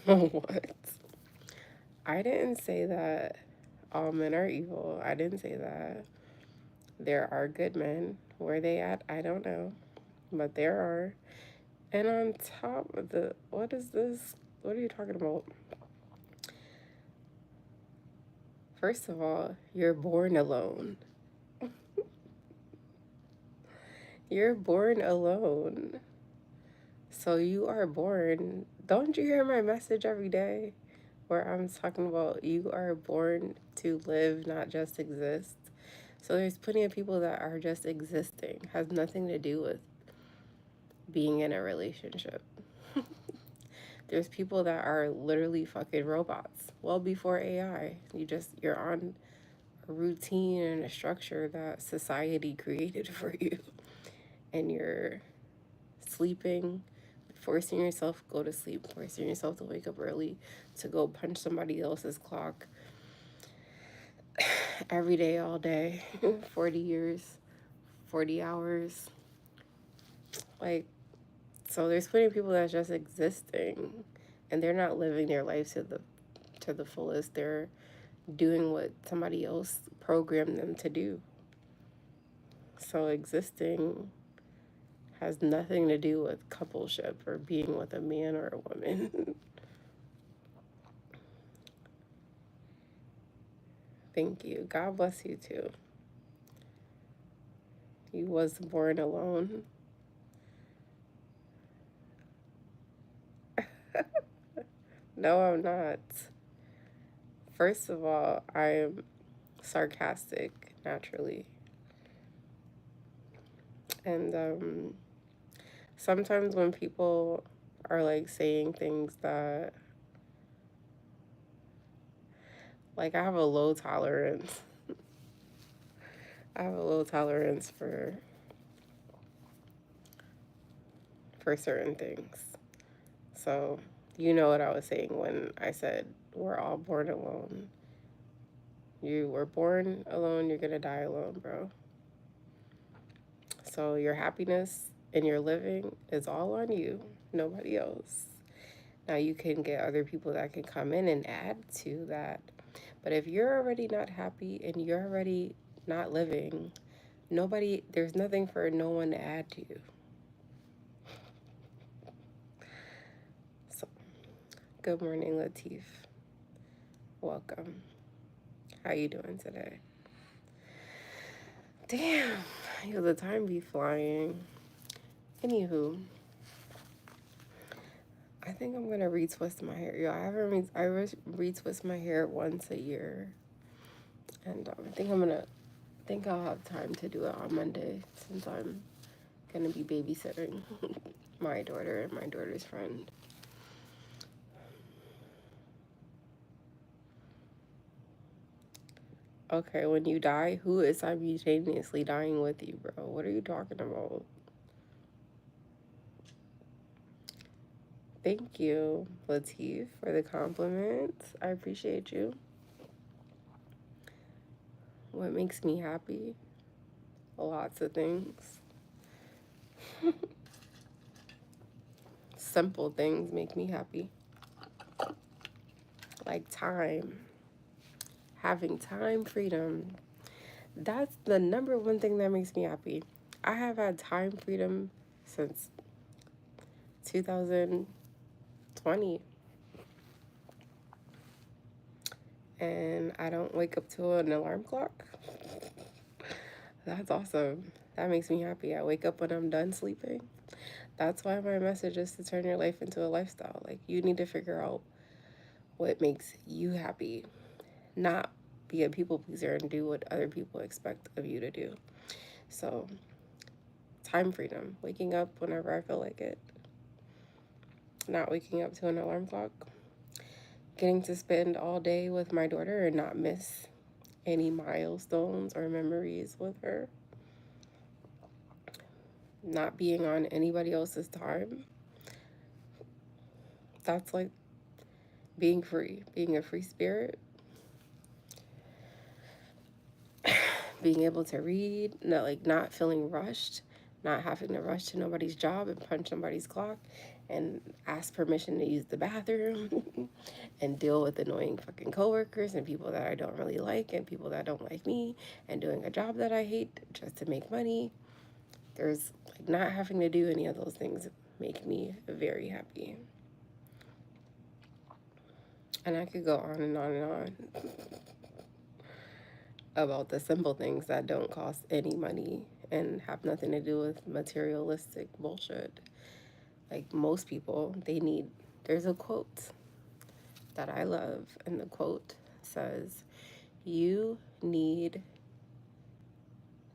What? I didn't say that all men are evil. I didn't say that. There are good men. Where they at? I don't know. But there are. And on top of what is this? What are you talking about? First of all, you're born alone. You're born alone. So you are born. Don't you hear my message every day where I'm talking about you are born to live, not just exist? So there's plenty of people that are just existing. Has nothing to do with being in a relationship. There's people that are literally fucking robots. Well before AI. You're on a routine and a structure that society created for you. And you're sleeping, forcing yourself to go to sleep, forcing yourself to wake up early, to go punch somebody else's clock every day, all day, 40 years, 40 hours. Like, so there's plenty of people that's just existing and they're not living their life to the fullest. They're doing what somebody else programmed them to do. So existing has nothing to do with coupleship or being with a man or a woman. Thank you. God bless you too. You was born alone. No, I'm not. First of all, I'm sarcastic naturally. And sometimes when people are like saying things that, like, I have a low tolerance. I have a low tolerance for certain things. So, you know what I was saying when I said we're all born alone. You were born alone, you're gonna die alone, bro. So your happiness and your living is all on you, nobody else. Now you can get other people that can come in and add to that. But if you're already not happy and you're already not living, there's nothing for no one to add to you. So, good morning, Latif. Welcome. How you doing today? Damn, the time be flying. Anywho, I think I'm gonna retwist my hair. Yo, I retwist my hair once a year, and I think I'll have time to do it on Monday since I'm gonna be babysitting my daughter and my daughter's friend. Okay, when you die, who is simultaneously dying with you, bro? What are you talking about? Thank you, Latif, for the compliments. I appreciate you. What makes me happy? Lots of things. Simple things make me happy. Like time. Having time freedom. That's the number one thing that makes me happy. I have had time freedom since 2020. And I don't wake up to an alarm clock. That's awesome. That makes me happy. I wake up when I'm done sleeping. That's why my message is to turn your life into a lifestyle. Like, you need to figure out what makes you happy, not be a people pleaser and do what other people expect of you to do. So, time freedom, waking up whenever I feel like it, not waking up to an alarm clock, getting to spend all day with my daughter and not miss any milestones or memories with her, not being on anybody else's time. That's like being free, being a free spirit, being able to read, not feeling rushed, not having to rush to nobody's job and punch somebody's clock and ask permission to use the bathroom and deal with annoying fucking coworkers and people that I don't really like and people that don't like me and doing a job that I hate just to make money. There's like not having to do any of those things make me very happy. And I could go on and on and on about the simple things that don't cost any money and have nothing to do with materialistic bullshit. Like most people, there's a quote that I love, and the quote says, "You need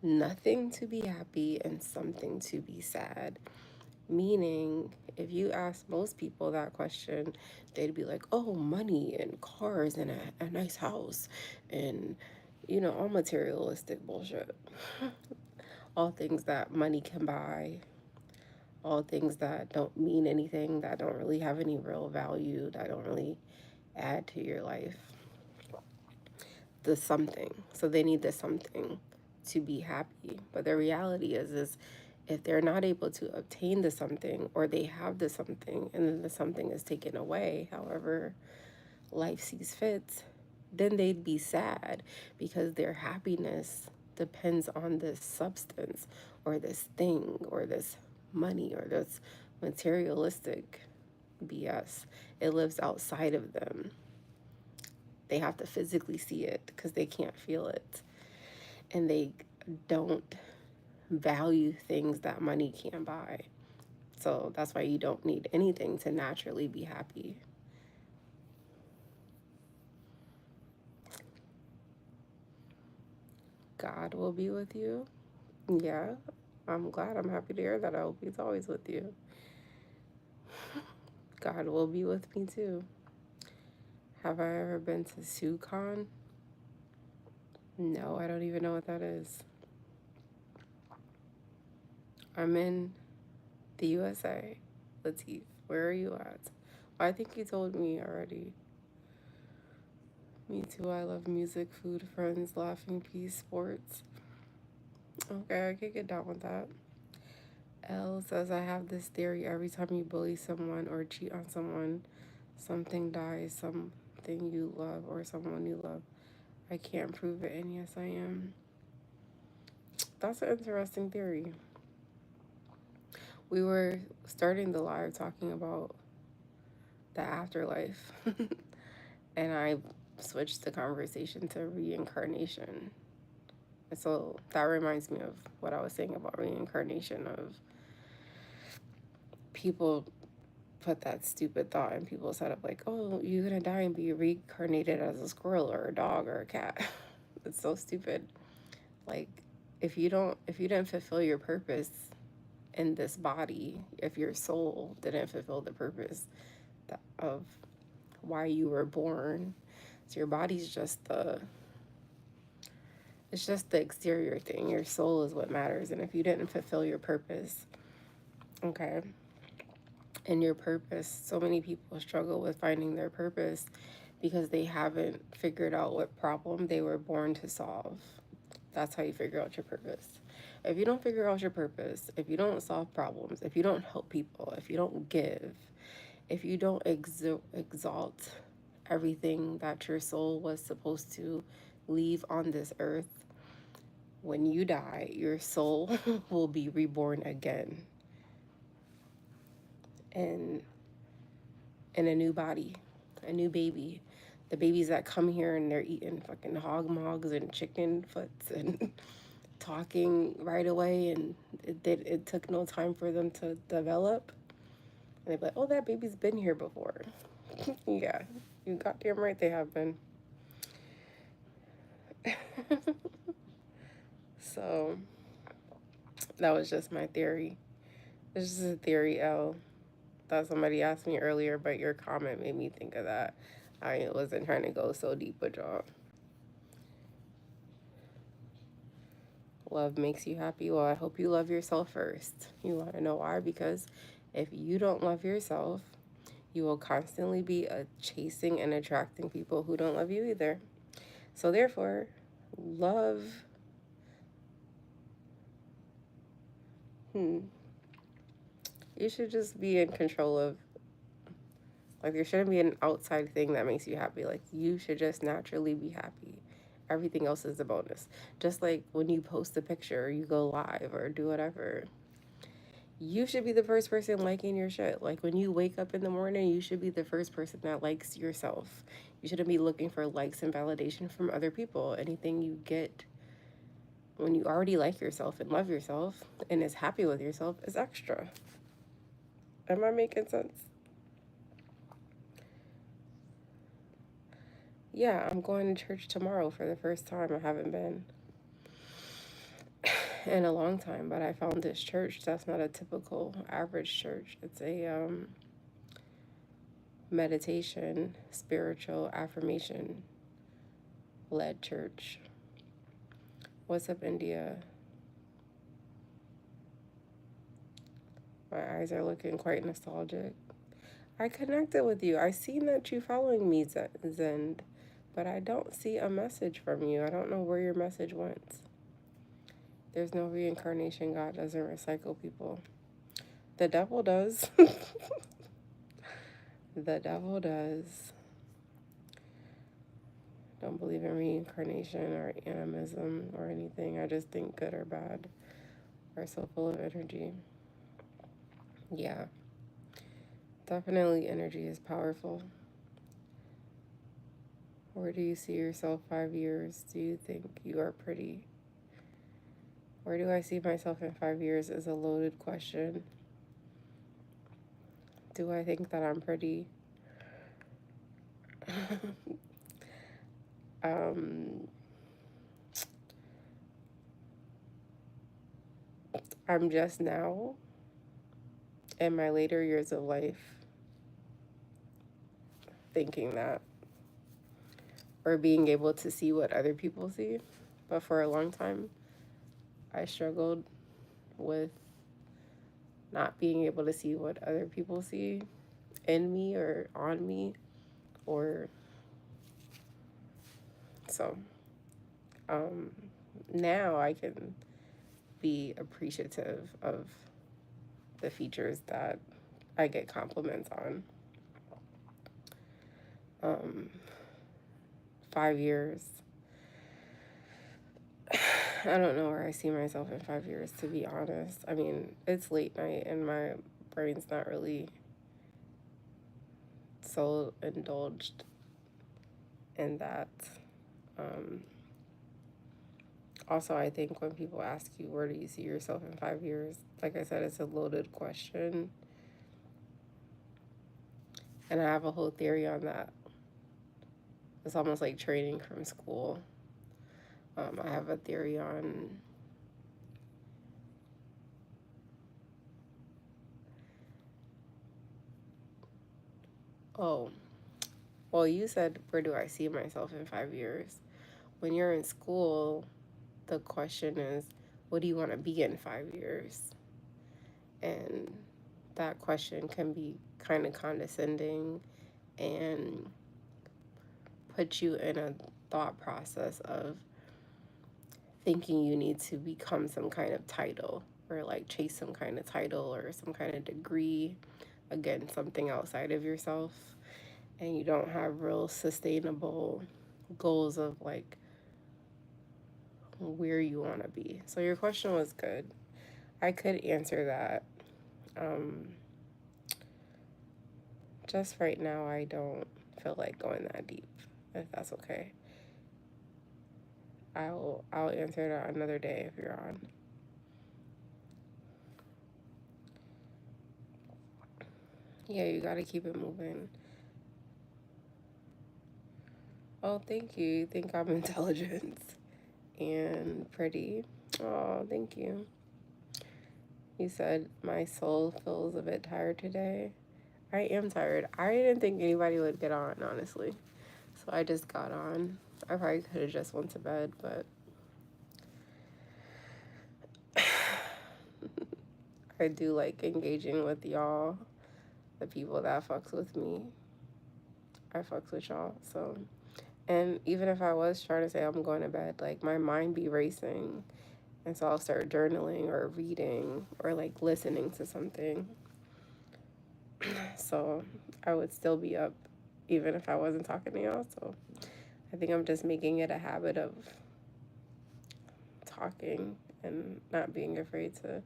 nothing to be happy and something to be sad." Meaning, if you ask most people that question, they'd be like, oh, money and cars and a nice house and, all materialistic bullshit. All things that money can buy, all things that don't mean anything, that don't really have any real value, that don't really add to your life. The something. So they need the something to be happy. But the reality is if they're not able to obtain the something, or they have the something and then the something is taken away, however life sees fit, then they'd be sad because their happiness depends on this substance or this thing or this money or this materialistic BS. It lives outside of them. They have to physically see it because they can't feel it. And they don't value things that money can't buy. So that's why you don't need anything to naturally be happy. God will be with you. Yeah, I'm glad. I'm happy to hear that. I hope he's always with you. God will be with me too. Have I ever been to SuCon? No, I don't even know what that is. I'm in the USA. Latif, where are you at? Well, I think you told me already. Me too. I love music, food, friends, laughing, peace, sports. Okay, I could get down with that. L says, I have this theory: every time you bully someone or cheat on someone, something dies, something you love or someone you love. I can't prove it, and yes, I am. That's an interesting theory. We were starting the live talking about the afterlife, and I switched the conversation to reincarnation. And so that reminds me of what I was saying about reincarnation, of people put that stupid thought in people's head of like, oh, you're gonna die and be reincarnated as a squirrel or a dog or a cat. It's so stupid. Like, if you didn't fulfill your purpose in this body, if your soul didn't fulfill the purpose of why you were born, so your body's just the it's just the exterior thing. Your soul is what matters. And if you didn't fulfill your purpose, okay, and your purpose, so many people struggle with finding their purpose because they haven't figured out what problem they were born to solve. That's how you figure out your purpose. If you don't figure out your purpose, if you don't solve problems, if you don't help people, if you don't give, if you don't exalt everything that your soul was supposed to leave on this earth, when you die, your soul will be reborn again in a new body, a new baby. The babies that come here and they're eating fucking hog mogs and chicken foots and talking right away, and it took no time for them to develop. And they're like, oh, that baby's been here before. Yeah, you goddamn right they have been. So that was just my theory. It's just a theory, L. That somebody asked me earlier, but your comment made me think of that. I wasn't trying to go so deep with y'all. Love makes you happy. Well, I hope you love yourself first. You want to know why? Because if you don't love yourself, you will constantly be chasing and attracting people who don't love you either. So therefore, love. You should just be in control of, like, there shouldn't be an outside thing that makes you happy. Like, you should just naturally be happy. Everything else is a bonus. Just like when you post a picture or you go live or do whatever, you should be the first person liking your shit. Like, when you wake up in the morning, you should be the first person that likes yourself. You shouldn't be looking for likes and validation from other people. Anything you get when you already like yourself and love yourself and is happy with yourself is extra. Am I making sense? Yeah, I'm going to church tomorrow for the first time. I haven't been in a long time, but I found this church that's not a typical average church. It's a meditation, spiritual affirmation led church. What's up, India? My eyes are looking quite nostalgic. I connected with you. I seen that you following me, Zend, but I don't see a message from you. I don't know where your message went. There's no reincarnation. God doesn't recycle people. The devil does. The devil does. Don't believe in reincarnation or animism or anything. I just think good or bad are so full of energy. Yeah. Definitely energy is powerful. Where do you see yourself 5 years? Do you think you are pretty? Where do I see myself in 5 years is a loaded question. Do I think that I'm pretty? I'm just now in my later years of life thinking that, or being able to see what other people see. But for a long time, I struggled with not being able to see what other people see in me or on me, or so now I can be appreciative of the features that I get compliments on. 5 years. I don't know where I see myself in 5 years, to be honest. I mean, it's late night and my brain's not really so indulged in that. Um, Also, I think when people ask you, where do you see yourself in 5 years? Like I said, it's a loaded question. And I have a whole theory on that. It's almost like training from school. I have a theory on oh, well, you said, where do I see myself in 5 years? When you're in school, the question is, what do you want to be in 5 years? And that question can be kind of condescending and put you in a thought process of thinking you need to become some kind of title or like chase some kind of title or some kind of degree, again, something outside of yourself, and you don't have real sustainable goals of like where you want to be. So your question was good. I could answer that. Um, just right now, I don't feel like going that deep, if that's okay. I'll answer that another day if you're on. Yeah, you gotta keep it moving. Oh, thank you. You think I'm intelligent and pretty. Oh, thank you. You said my soul feels a bit tired today. I am tired. I didn't think anybody would get on, honestly. So I just got on. I probably could have just went to bed, but I do like engaging with y'all, the people that fucks with me. I fucks with y'all. So, and even if I was trying to say I'm going to bed, like my mind be racing. And so I'll start journaling or reading or like listening to something. So I would still be up even if I wasn't talking to y'all. So I think I'm just making it a habit of talking and not being afraid to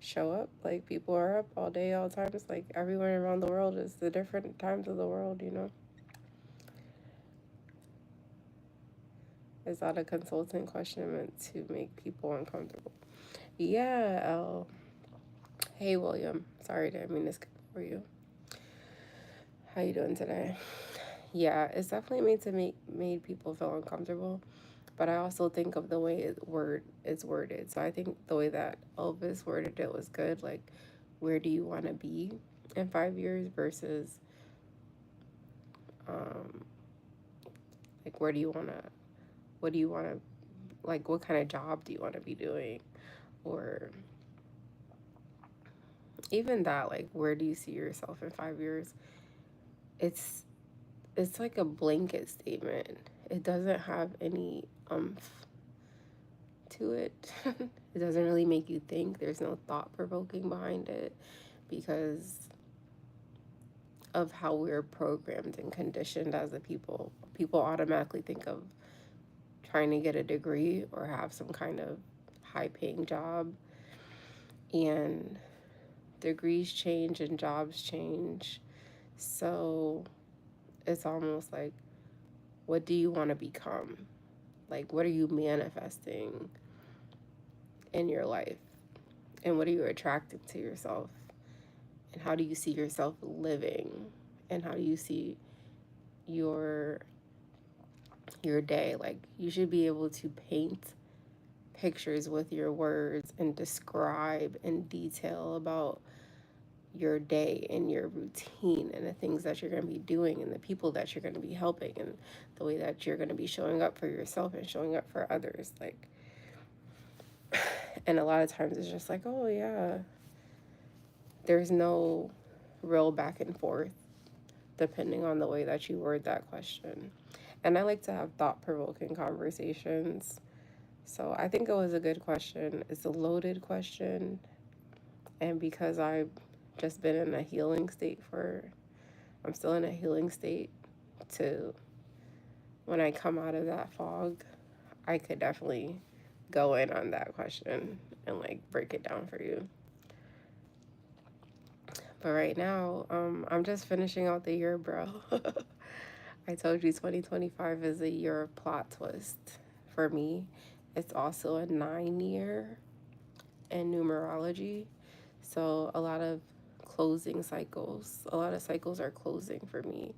show up. Like people are up all day, all times. Like everywhere around the world is the different times of the world, you know? Is that a consultant question meant to make people uncomfortable? Yeah, Elle. Hey, William. Sorry, didn't mean to skip over you. How you doing today? Yeah, it's definitely made people feel uncomfortable, but I also think of the way it's worded. So I think the way that Elvis worded it was good. Like, where do you want to be in 5 years versus, um, like, what do you want to, like, what kind of job do you want to be doing, or even that, like, where do you see yourself in 5 years? It's it's like a blanket statement. It doesn't have any to it. It doesn't really make you think. There's no thought provoking behind it because of how we're programmed and conditioned as a people. People automatically think of trying to get a degree or have some kind of high paying job, and degrees change and jobs change. So it's almost like, what do you want to become? Like, what are you manifesting in your life? And what are you attracting to yourself? And how do you see yourself living? And how do you see your day? Like, you should be able to paint pictures with your words and describe in detail about your day and your routine and the things that you're going to be doing and the people that you're going to be helping and the way that you're going to be showing up for yourself and showing up for others. Like, and a lot of times it's just like, oh yeah, there's no real back and forth depending on the way that you word that question. And I like to have thought provoking conversations. So I think it was a good question. It's a loaded question. And because I've just been in a healing state I'm still in a healing state to when I come out of that fog, I could definitely go in on that question and like break it down for you. But right now, I'm just finishing out the year, bro. I told you 2025 is a year of plot twist for me. It's also a 9 year in numerology. So a lot of closing cycles, a lot of cycles are closing for me.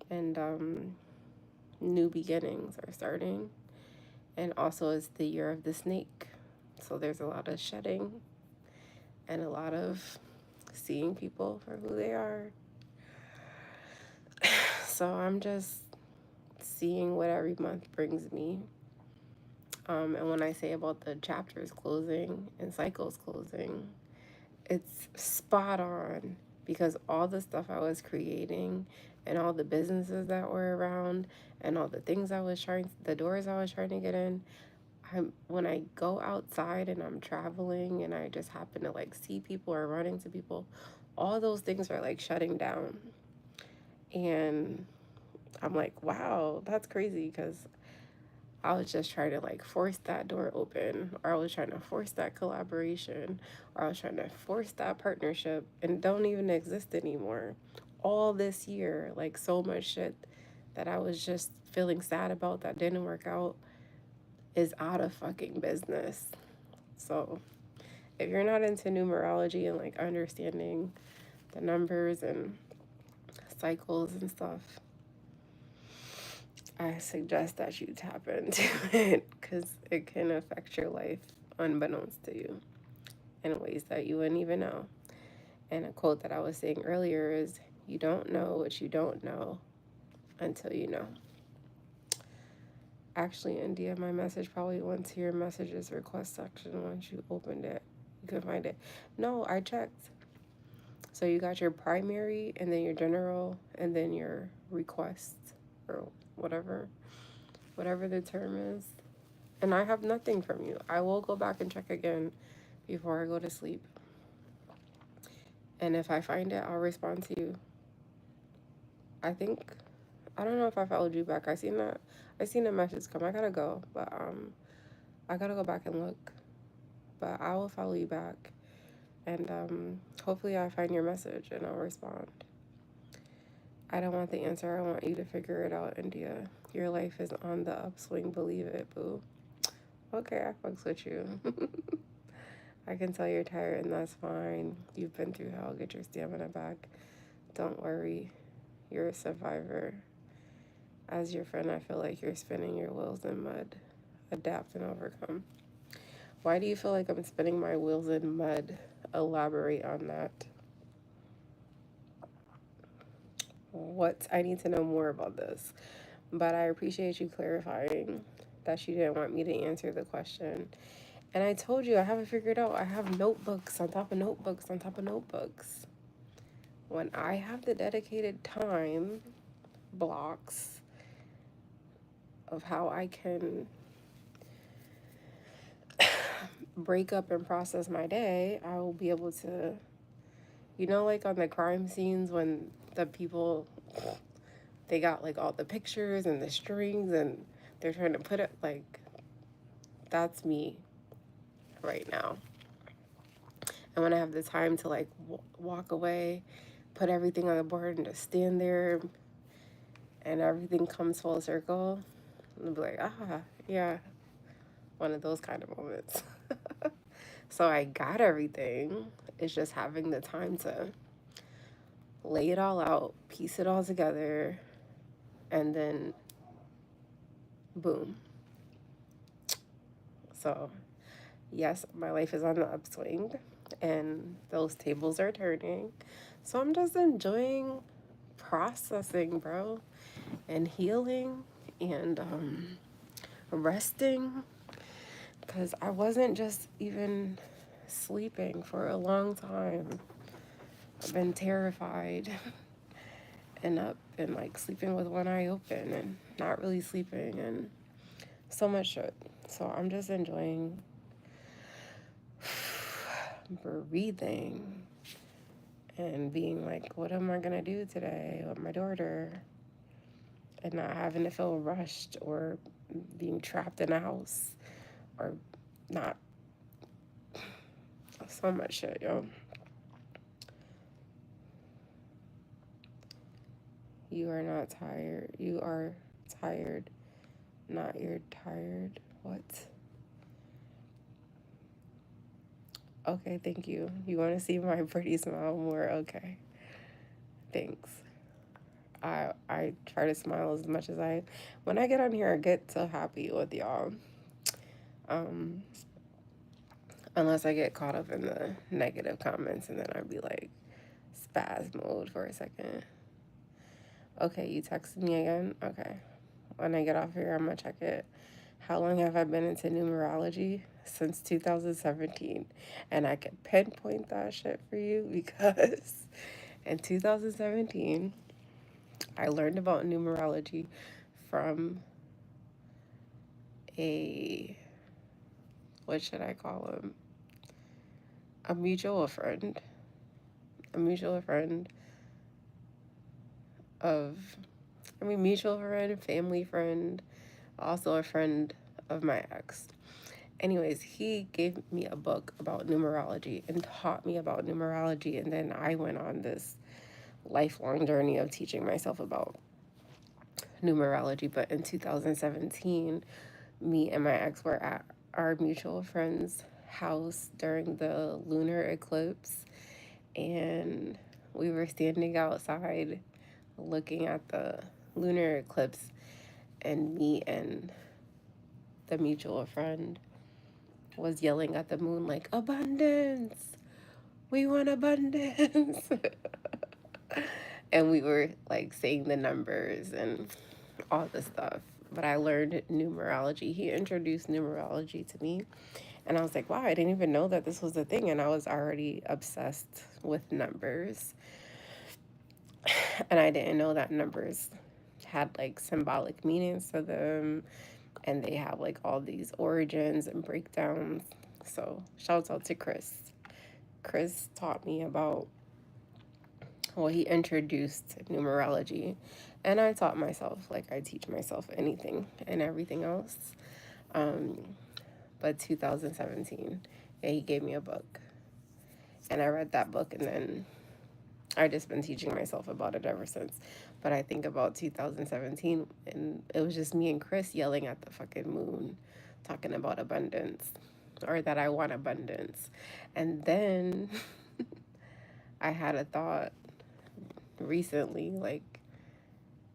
And new beginnings are starting. And also, it's the year of the snake. So there's a lot of shedding and a lot of seeing people for who they are. So I'm just seeing what every month brings me. And when I say about the chapters closing and cycles closing, it's spot on because all the stuff I was creating and all the businesses that were around and all the things the doors I was trying to get in, when I go outside and I'm traveling and I just happen to like see people or run into people, all those things are like shutting down. And I'm like, wow, that's crazy because I was just trying to like force that door open, or I was trying to force that collaboration, or I was trying to force that partnership and don't even exist anymore. All this year, like so much shit that I was just feeling sad about that didn't work out is out of fucking business. So if you're not into numerology and like understanding the numbers and cycles and stuff, I suggest that you tap into it because it can affect your life unbeknownst to you in ways that you wouldn't even know. And a quote that I was saying earlier is, you don't know what you don't know until you know. Actually, India, my message probably went to your messages request section once you opened it. You could find it. No, I checked. So you got your primary and then your general and then your request or whatever the term is. And I have nothing from you. I will go back and check again before I go to sleep. And if I find it, I'll respond to you. I don't know if I followed you back. I seen a message come. I gotta go, but I gotta go back and look. But I will follow you back, and hopefully I find your message and I'll respond. I don't want the answer. I want you to figure it out, India. Your life is on the upswing. Believe it, boo. Okay, I fucks with you. I can tell you're tired, and that's fine. You've been through hell. Get your stamina back. Don't worry. You're a survivor. As your friend, I feel like you're spinning your wheels in mud. Adapt and overcome. Why do you feel like I'm spinning my wheels in mud? Elaborate on that. What? I need to know more about this. But I appreciate you clarifying that you didn't want me to answer the question. And I told you I haven't figured out. I have notebooks on top of notebooks on top of notebooks. When I have the dedicated time blocks of how I can break up and process my day, I will be able to, like on the crime scenes when the people, they got like all the pictures and the strings and they're trying to put it like, that's me right now. And when I have the time to like walk away, put everything on the board and just stand there and everything comes full circle, I'll be like, yeah, one of those kind of moments. So I got everything. It's just having the time to lay it all out, piece it all together, and then boom. So yes, my life is on the upswing and those tables are turning. So I'm just enjoying processing, bro, and healing and resting, because I wasn't just even sleeping for a long time. I've been terrified and up and like sleeping with one eye open and not really sleeping and so much shit. So I'm just enjoying breathing and being like, what am I going to do today with my daughter? And not having to feel rushed or being trapped in a house or not. So much shit, yo. You are not tired. You are tired. Not you're tired. What? Okay, thank you. You want to see my pretty smile more? Okay. Thanks. I try to smile as much as when I get on here I get so happy with y'all. Um unless I get caught up in the negative comments and then I'd be like spaz mode for a second. Okay, you texted me again? Okay. When I get off here, I'm gonna check it. How long have I been into numerology? Since 2017. And I can pinpoint that shit for you because in 2017, I learned about numerology from a, what should I call him? A mutual friend. A mutual friend of, mutual friend, family friend, also a friend of my ex. Anyways, he gave me a book about numerology and taught me about numerology. And then I went on this lifelong journey of teaching myself about numerology. But in 2017, me and my ex were at our mutual friend's house during the lunar eclipse. And we were standing outside looking at the lunar eclipse. And me and the mutual friend was yelling at the moon like, abundance, we want abundance. And we were like saying the numbers and all this stuff. But I learned numerology. He introduced numerology to me. And I was like, wow, I didn't even know that this was a thing. And I was already obsessed with numbers. And I didn't know that numbers had like symbolic meanings to them. And they have like all these origins and breakdowns. So shouts out to Chris. Chris taught me about, well, he introduced numerology, and I taught myself, like I teach myself anything and everything else. Um, but 2017, yeah, he gave me a book, and I read that book, and then I just been teaching myself about it ever since. But I think about 2017, and it was just me and Chris yelling at the fucking moon, talking about abundance, or that I want abundance. And then I had a thought recently, like,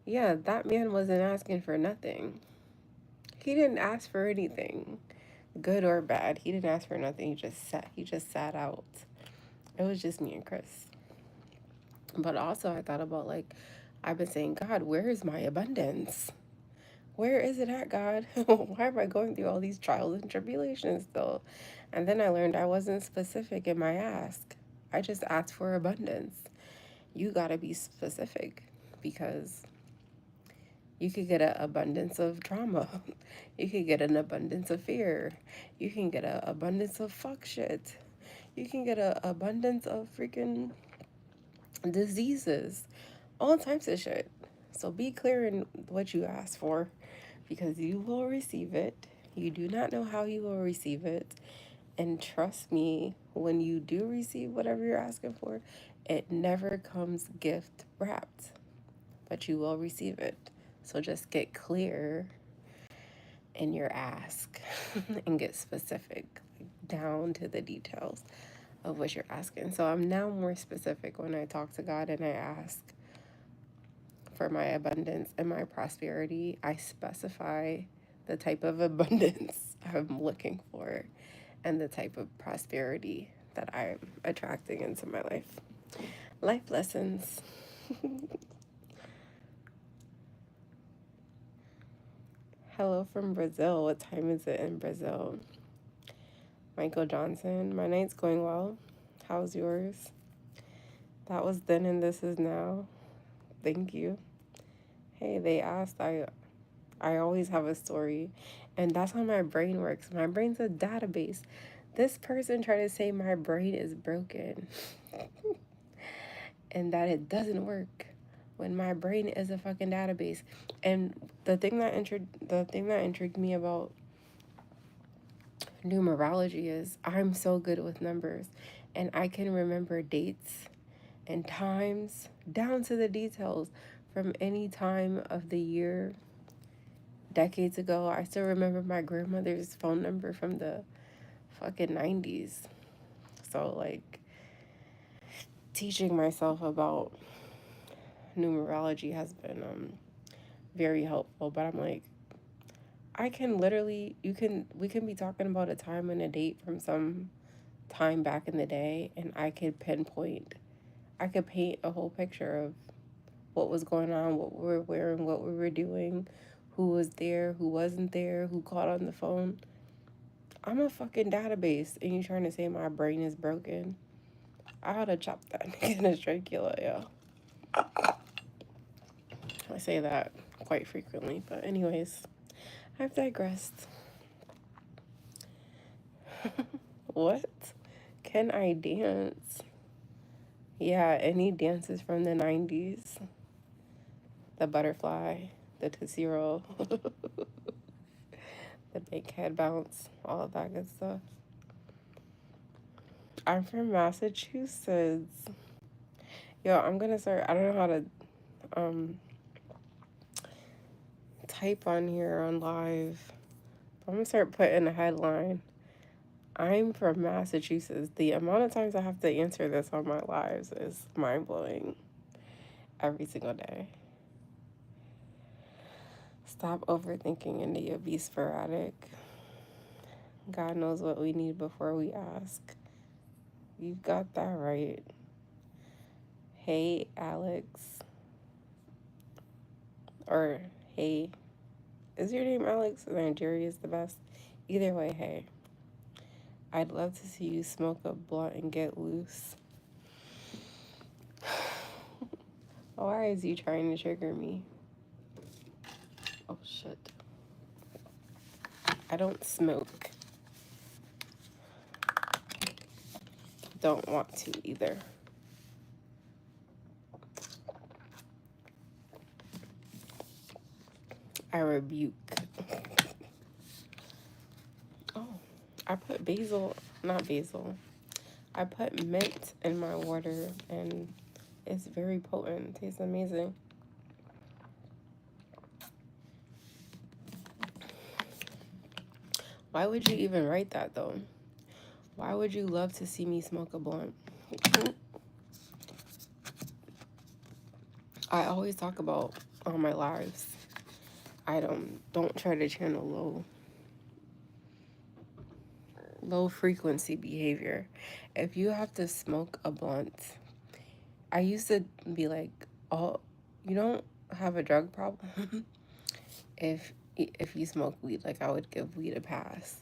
yeah, that man wasn't asking for nothing. He didn't ask for anything, good or bad. He didn't ask for nothing. He just sat out. It was just me and Chris. But also I thought about, like, I've been saying, God, where is my abundance? Where is it at, God? Why am I going through all these trials and tribulations still? And then I learned I wasn't specific in my ask. I just asked for abundance. You gotta be specific, because you could get an abundance of trauma. You could get an abundance of fear. You can get an abundance of fuck shit. You can get an abundance of freaking diseases. All types of shit. So be clear in what you ask for, because you will receive it. You do not know how you will receive it. And trust me, when you do receive whatever you're asking for, it never comes gift wrapped, but you will receive it. So just get clear in your ask and get specific, like down to the details of what you're asking. So I'm now more specific when I talk to God and I ask for my abundance and my prosperity. I specify the type of abundance I'm looking for and the type of prosperity that I'm attracting into my life. Life lessons. Hello from Brazil. What time is it in Brazil? Michael Johnson. My night's going well. How's yours? That was then and this is now. Thank you. Hey, they asked. I always have a story, and that's how my brain works. My brain's a database. This person tried to say my brain is broken and that it doesn't work when my brain is a fucking database. And the thing that intrigued me about numerology is I'm so good with numbers and I can remember dates and times down to the details from any time of the year decades ago. I still remember my grandmother's phone number from the fucking 90s. So, like, teaching myself about numerology has been very helpful. But I'm like, I can literally, we can be talking about a time and a date from some time back in the day, and I could I could paint a whole picture of what was going on, what we were wearing, what we were doing, who was there, who wasn't there, who called on the phone. I'm a fucking database, and you trying to say my brain is broken? I ought to chop that nigga in his trachea, yo. I say that quite frequently, but anyways, I've digressed. What? Can I dance? Yeah, any dances from the 90s. The butterfly, the Tootsie Roll, the big head bounce, all of that good stuff. I'm from Massachusetts. Yo, I'm gonna start, I don't know how to type on here on live. I'm gonna start putting a headline. I'm from Massachusetts. The amount of times I have to answer this on my lives is mind blowing every single day. Stop overthinking and you'll be sporadic. God knows what we need before we ask. You got that right. Hey, Alex. Or, hey. Is your name Alex? Nigeria is the best. Either way, hey. I'd love to see you smoke a blunt and get loose. Why is you trying to trigger me? Oh, shit. I don't smoke. Don't want to either. I rebuke. Oh, I put not basil. I put mint in my water and it's very potent. It tastes amazing. Why would you even write that though? Why would you love to see me smoke a blunt? I always talk about on my lives. I don't try to channel low frequency behavior. If you have to smoke a blunt, I used to be like, oh, you don't have a drug problem if you smoke weed. Like I would give weed a pass.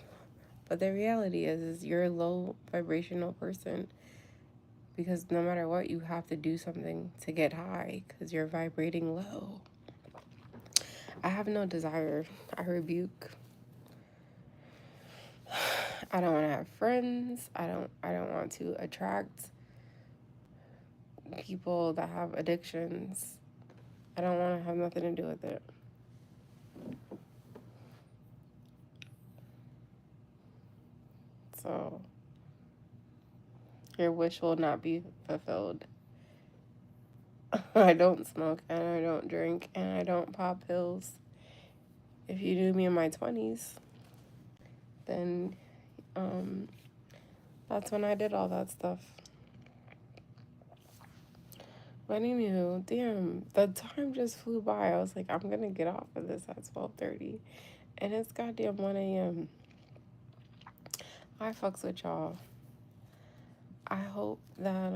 But the reality is you're a low vibrational person because no matter what, you have to do something to get high because you're vibrating low. I have no desire. I rebuke. I don't want to have friends. I don't want to attract people that have addictions. I don't want to have nothing to do with it. So your wish will not be fulfilled. I don't smoke and I don't drink and I don't pop pills. If you knew me in my 20s, then that's when I did all that stuff. But anywho, damn, the time just flew by. I was like, I'm gonna get off of this at 12:30, and it's goddamn 1 a.m. I fucks with y'all. I hope that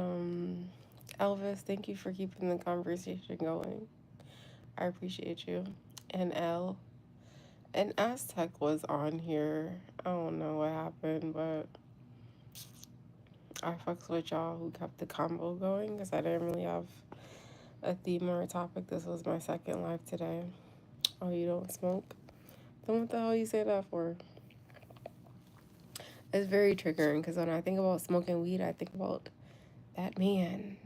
Elvis, thank you for keeping the conversation going. I appreciate you. And Aztec was on here. I don't know what happened, but I fucks with y'all who kept the combo going because I didn't really have a theme or a topic. This was my second live today. Oh, you don't smoke? Then what the hell you say that for? It's very triggering because when I think about smoking weed, I think about that man.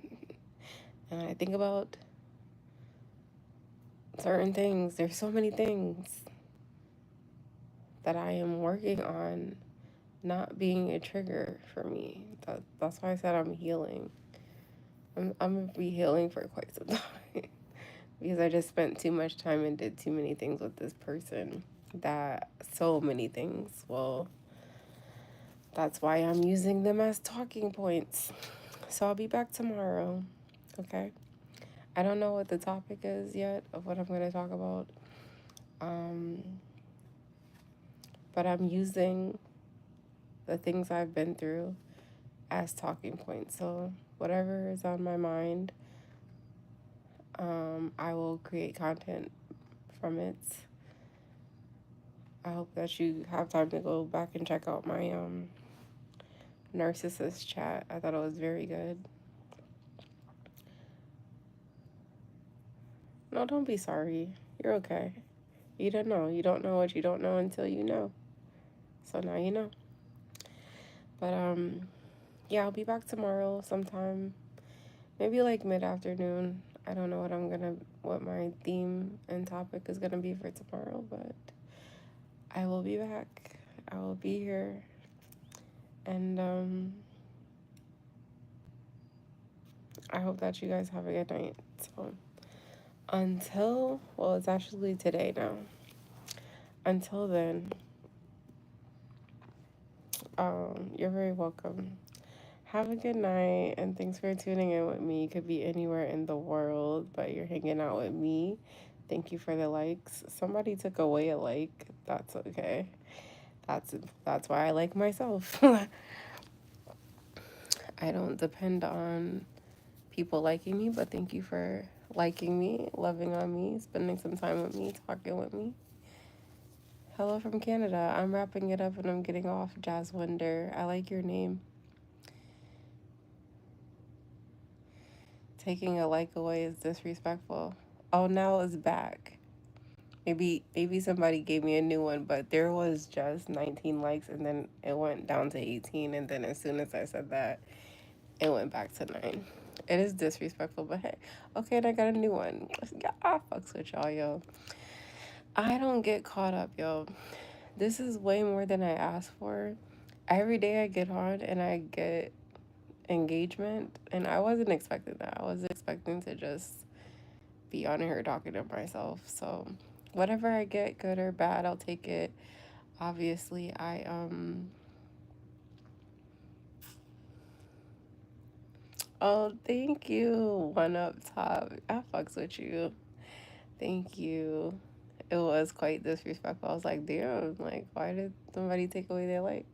And I think about certain things. There's so many things that I am working on not being a trigger for me. That's why I said I'm healing. I'm going to be healing for quite some time because I just spent too much time and did too many things with this person. That so many things. Well, that's why I'm using them as talking points. So I'll be back tomorrow. Okay. I don't know what the topic is yet of what I'm going to talk about. Um, but I'm using the things I've been through as talking points. So whatever is on my mind, I will create content from it. I hope that you have time to go back and check out my narcissist chat. I thought it was very good. No, don't be sorry. You're okay. You don't know. You don't know what you don't know until you know. So now you know. But yeah, I'll be back tomorrow sometime. Maybe like mid-afternoon. I don't know what my theme and topic is gonna be for tomorrow, but I will be back. I will be here. And I hope that you guys have a good night. So well, it's actually today now. Until then, you're very welcome. Have a good night, and thanks for tuning in with me. You could be anywhere in the world, but you're hanging out with me. Thank you for the likes. Somebody took away a like. That's okay. That's why I like myself. I don't depend on people liking me, but thank you for liking me, loving on me, spending some time with me, talking with me. Hello from Canada. I'm wrapping it up and I'm getting off. Jazz Wonder. I like your name. Taking a like away is disrespectful. Oh, now it's back. Maybe somebody gave me a new one, but there was just 19 likes and then it went down to 18, and then as soon as I said that, it went back to 9. It is disrespectful, but hey, okay, and I got a new one. Yeah, I fucks with y'all, yo. I don't get caught up, yo. This is way more than I asked for. Every day I get on and I get engagement, and I wasn't expecting that. I was expecting to just be on here talking to myself. So whatever I get, good or bad, I'll take it. Obviously, oh, thank you. One up top. I fucks with you. Thank you. It was quite disrespectful. I was like, damn, like, why did somebody take away their like?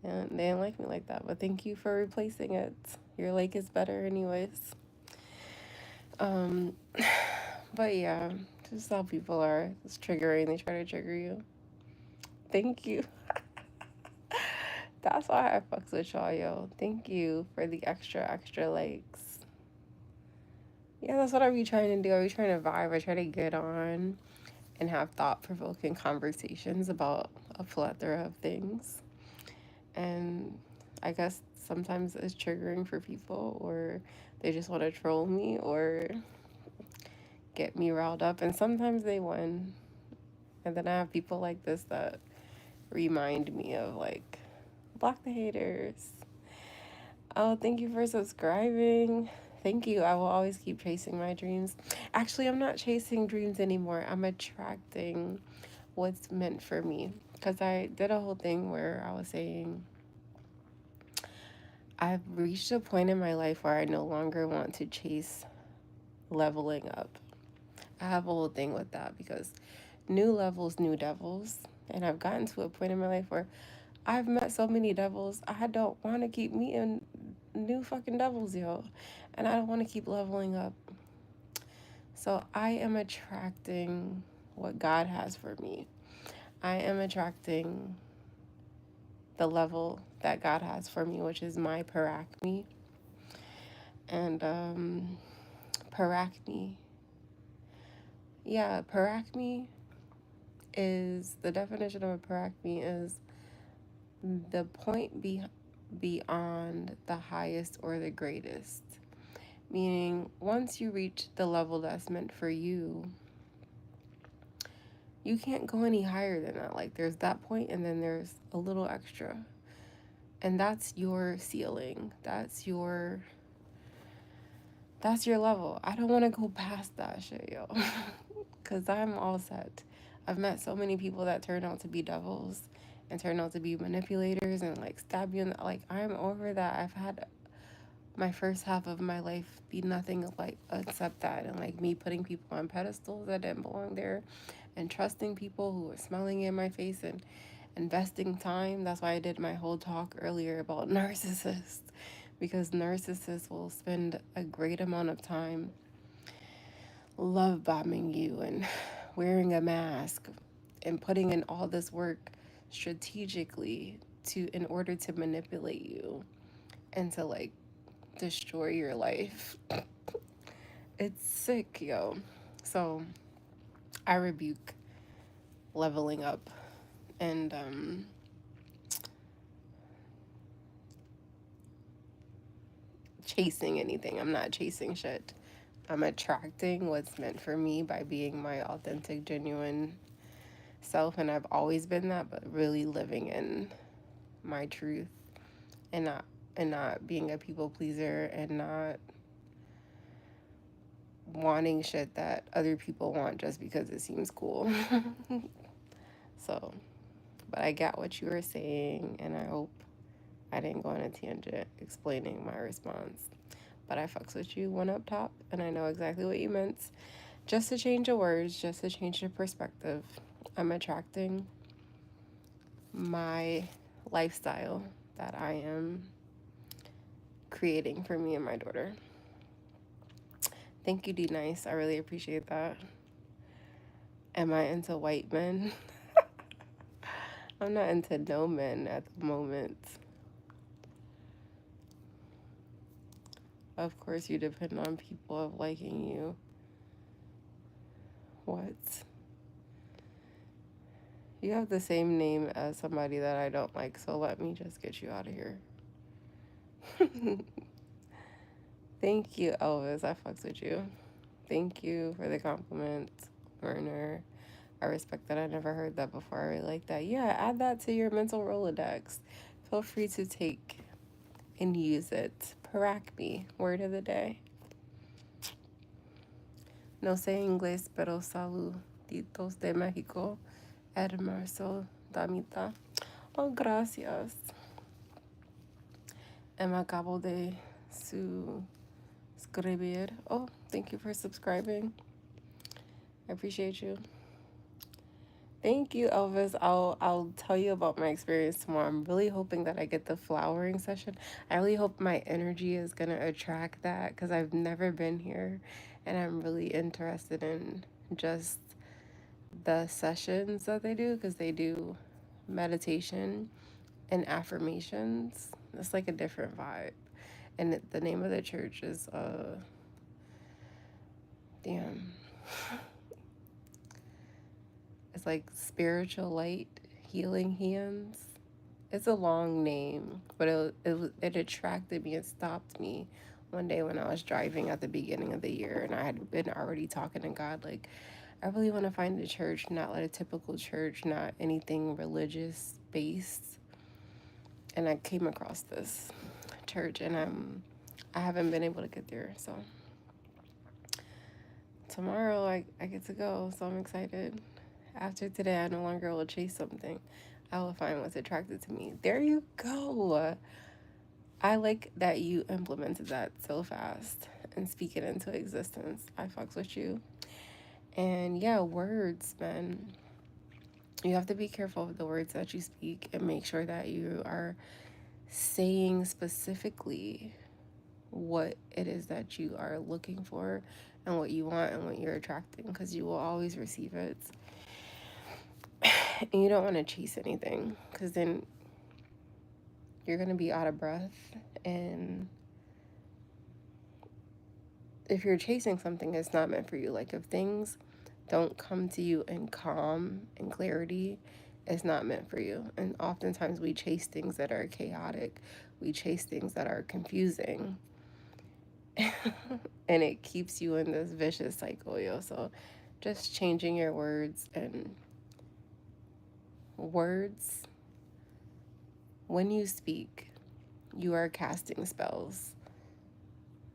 And they didn't like me like that. But thank you for replacing it. Your like is better anyways. Um but yeah, just how people are. It's triggering. They try to trigger you. Thank you. That's why I fucks with y'all, yo. Thank you for the extra likes. Yeah, that's what I be trying to do. I be trying to vibe. I try to get on and have thought provoking conversations about a plethora of things. And I guess sometimes it's triggering for people, or they just want to troll me or get me riled up. And sometimes they win. And then I have people like this that remind me of like, block the haters. Oh, thank you for subscribing. Thank you. I will always keep chasing my dreams. Actually, I'm not chasing dreams anymore. I'm attracting what's meant for me. Because I did a whole thing where I was saying, I've reached a point in my life where I no longer want to chase leveling up. I have a whole thing with that because new levels, new devils. And I've gotten to a point in my life where I've met so many devils. I don't want to keep meeting new fucking devils, yo. And I don't want to keep leveling up. So I am attracting what God has for me. I am attracting the level that God has for me, which is my paracme. And paracme. Yeah, paracme is the definition of a paracme is the point beyond the highest or the greatest. Meaning, once you reach the level that's meant for you, you can't go any higher than that. Like, there's that point, and then there's a little extra. And that's your ceiling. That's your level. I don't want to go past that shit, yo. Because I'm all set. I've met so many people that turn out to be devils and turn out to be manipulators and like stab you. Like, I'm over that. I've had my first half of my life be nothing like except that, and like me putting people on pedestals that didn't belong there, and trusting people who were smelling in my face and investing time. That's why I did my whole talk earlier about narcissists, because narcissists will spend a great amount of time love bombing you and wearing a mask and putting in all this work strategically to in order to manipulate you and to like destroy your life. It's sick, yo. So I rebuke leveling up and chasing anything. I'm not chasing shit. I'm attracting what's meant for me by being my authentic, genuine self. And I've always been that, but really living in my truth and not being a people pleaser and not wanting shit that other people want just because it seems cool. So, but I got what you were saying, and I hope I didn't go on a tangent explaining my response. But I fucks with you one up top, and I know exactly what you meant. Just to change the words, just to change the perspective, I'm attracting my lifestyle that I am creating for me and my daughter. Thank you, D Nice. I really appreciate that. Am I into white men? I'm not into no men at the moment. Of course, you depend on people of liking you. What? You have the same name as somebody that I don't like, so let me just get you out of here. Thank you, Elvis. I fucks with you. Thank you for the compliment, Werner. I respect that. I never heard that before. I really like that. Yeah, add that to your mental Rolodex. Feel free to take and use it. Paracme, word of the day. No sé inglés, pero saluditos de México. Hermoso, damita. Oh, gracias. Me acabo de suscribir. Oh, thank you for subscribing. I appreciate you. Thank you, Elvis. I'll tell you about my experience tomorrow. I'm really hoping that I get the flowering session. I really hope my energy is gonna attract that because I've never been here, and I'm really interested in just the sessions that they do, because they do meditation and affirmations. It's like a different vibe, and the name of the church is damn. It's like Spiritual Light Healing Hands. It's a long name, but it attracted me and stopped me one day when I was driving at the beginning of the year, and I had been already talking to God like, I really want to find a church, not like a typical church, not anything religious based. And I came across this church, and I haven't been able to get there, so tomorrow I get to go, so I'm excited. After today, I no longer will chase something. I will find what's attracted to me. There you go. I like that you implemented that so fast and speak it into existence. I fucks with you. And yeah, words, man. You have to be careful of the words that you speak and make sure that you are saying specifically what it is that you are looking for and what you want and what you're attracting, because you will always receive it. And you don't want to chase anything, because then you're going to be out of breath. And if you're chasing something, it's not meant for you. Like, if things don't come to you in calm and clarity it's not meant for you. And oftentimes we chase things that are chaotic, we chase things that are confusing, and it keeps you in this vicious cycle, yo. So just changing your words. And words, when you speak, you are casting spells.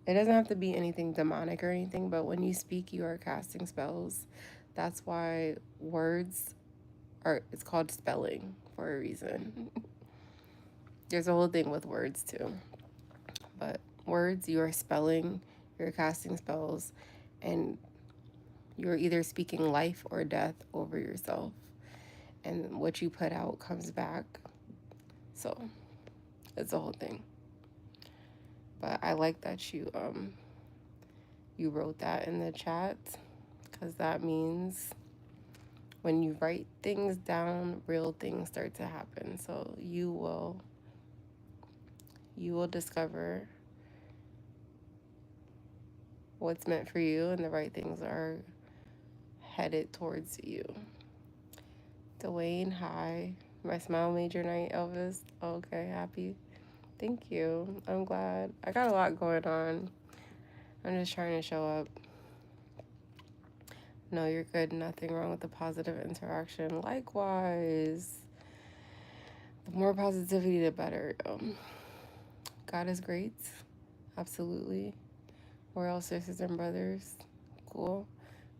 It doesn't have to be anything demonic or anything, but when you speak, you are casting spells. That's why words it's called spelling for a reason. There's a whole thing with words too. But words, you are spelling, you're casting spells, and you're either speaking life or death over yourself. And what you put out comes back. So it's a whole thing. But I like that you wrote that in the chat, because that means when you write things down, real things start to happen. So you will discover what's meant for you, and the right things are headed towards you. Dwayne, hi. My smile made your night, Elvis. Okay, happy. Thank you. I'm glad. I got a lot going on. I'm just trying to show up. No, you're good. Nothing wrong with the positive interaction. Likewise. The more positivity, the better. God is great. Absolutely. We're all sisters and brothers. Cool.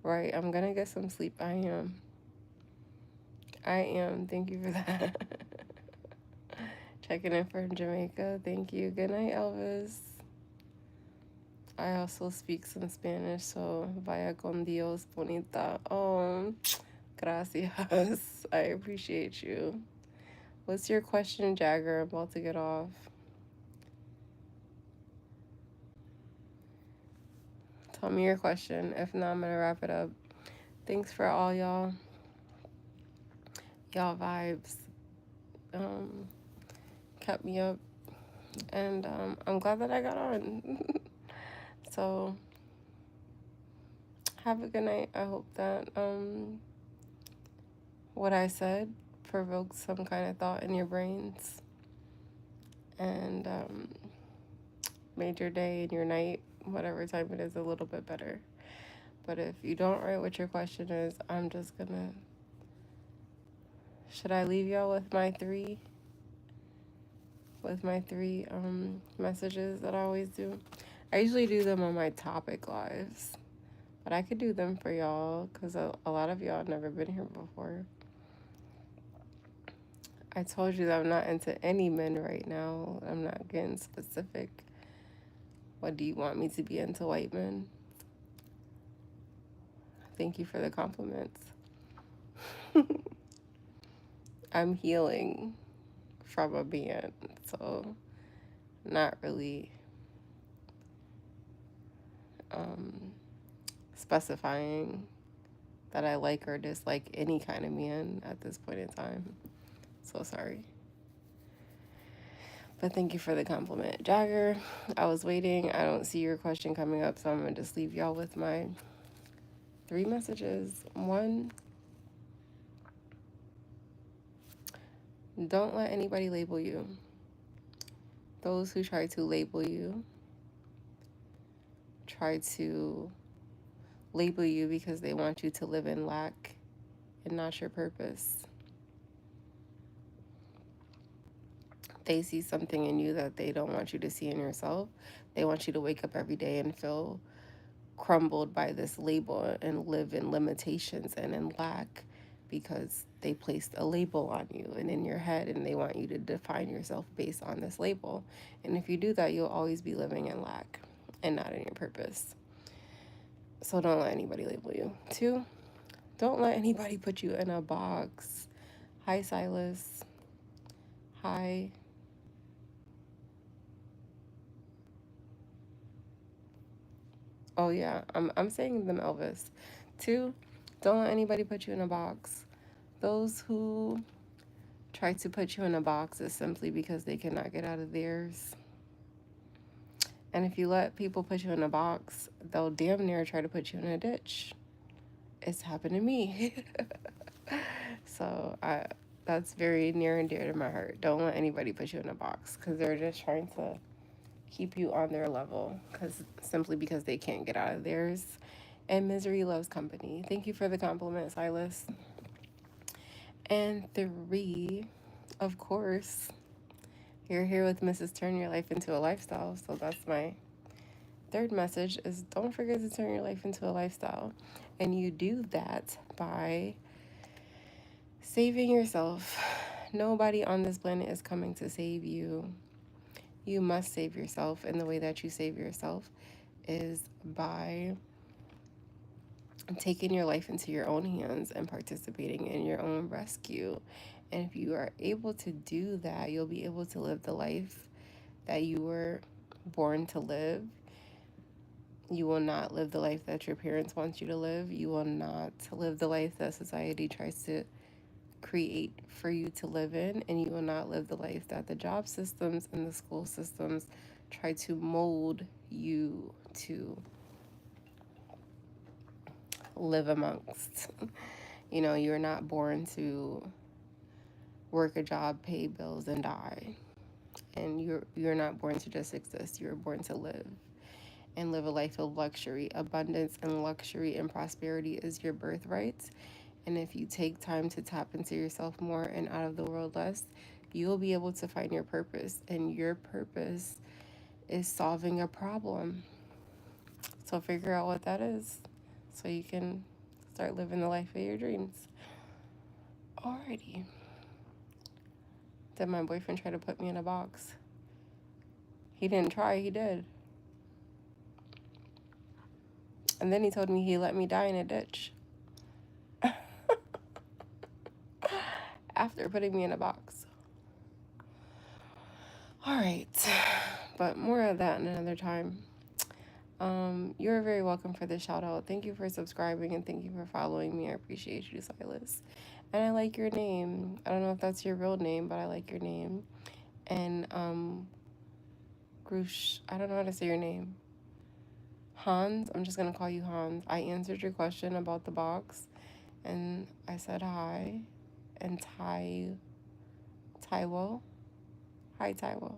Right. I'm going to get some sleep. I am. Thank you for that. Checking in from Jamaica. Thank you. Good night, Elvis. I also speak some Spanish, so vaya con Dios, bonita. Oh, gracias. I appreciate you. What's your question, Jagger? I'm about to get off. Tell me your question. If not, I'm going to wrap it up. Thanks for all y'all vibes. Kept me up. And I'm glad that I got on. So have a good night. I hope that what I said provoked some kind of thought in your brains, and made your day and your night, whatever time it is, a little bit better. But if you don't write what your question is, I'm just gonna... Should I leave y'all with my three messages that I always do? I usually do them on my topic lives, but I could do them for y'all because a lot of y'all have never been here before. I told you that I'm not into any men right now. I'm not getting specific. What do you want me to be into, white men? Thank you for the compliments. I'm healing from a man, so not really specifying that I like or dislike any kind of man at this point in time. So sorry. But thank you for the compliment. Jagger, I was waiting. I don't see your question coming up, so I'm going to just leave y'all with my 3 messages. 1, don't let anybody label you. Those who try to label you try to label you because they want you to live in lack and not your purpose. They see something in you that they don't want you to see in yourself. They want you to wake up every day and feel crumbled by this label and live in limitations and in lack because they placed a label on you and in your head, and they want you to define yourself based on this label. And if you do that, you'll always be living in lack and not in your purpose. So don't let anybody label you. 2, don't let anybody put you in a box. Hi, Silas. Hi. Oh yeah, I'm saying them, Elvis. 2, don't let anybody put you in a box. Those who try to put you in a box is simply because they cannot get out of theirs. And if you let people put you in a box, they'll damn near try to put you in a ditch. It's happened to me. So That's very near and dear to my heart. Don't let anybody put you in a box because they're just trying to keep you on their level simply because they can't get out of theirs. And misery loves company. Thank you for the compliment, Silas. And three, of course, you're here with Mrs. Turn Your Life into a Lifestyle. So that's my third message is don't forget to turn your life into a lifestyle. And you do that by saving yourself. Nobody on this planet is coming to save you. You must save yourself. And the way that you save yourself is by taking your life into your own hands and participating in your own rescue. And if you are able to do that, you'll be able to live the life that you were born to live. You will not live the life that your parents want you to live. You will not live the life that society tries to create for you to live in. And you will not live the life that the job systems and the school systems try to mold you to live amongst. You know, you're not born to work a job, pay bills, and die. And you're not born to just exist. You're born to live and live a life of luxury. Abundance and luxury and prosperity is your birthright. And if you take time to tap into yourself more and out of the world less, you will be able to find your purpose. And your purpose is solving a problem. So figure out what that is so you can start living the life of your dreams. Alrighty. Did my boyfriend try to put me in a box? He didn't try, he did. And then he told me he let me die in a ditch after putting me in a box. All right, but more of that another time. You're very welcome for the shout out. Thank you for subscribing and thank you for following me. I appreciate you, Silas. And I like your name. I don't know if that's your real name, but I like your name. And Grush, I don't know how to say your name. Hans, I'm just gonna call you Hans. I answered your question about the box, and I said hi. And Taiwo, hi Taiwo.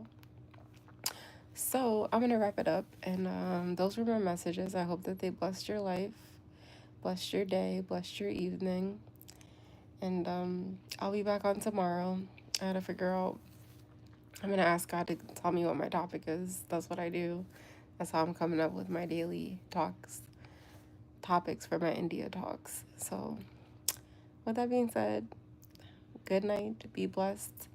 So I'm gonna wrap it up, and those were my messages. I hope that they blessed your life, blessed your day, blessed your evening, and I'll be back on tomorrow. I gotta figure out. I'm gonna ask God to tell me what my topic is. That's what I do. That's how I'm coming up with my daily topics for my India talks. So, with that being said, good night, be blessed,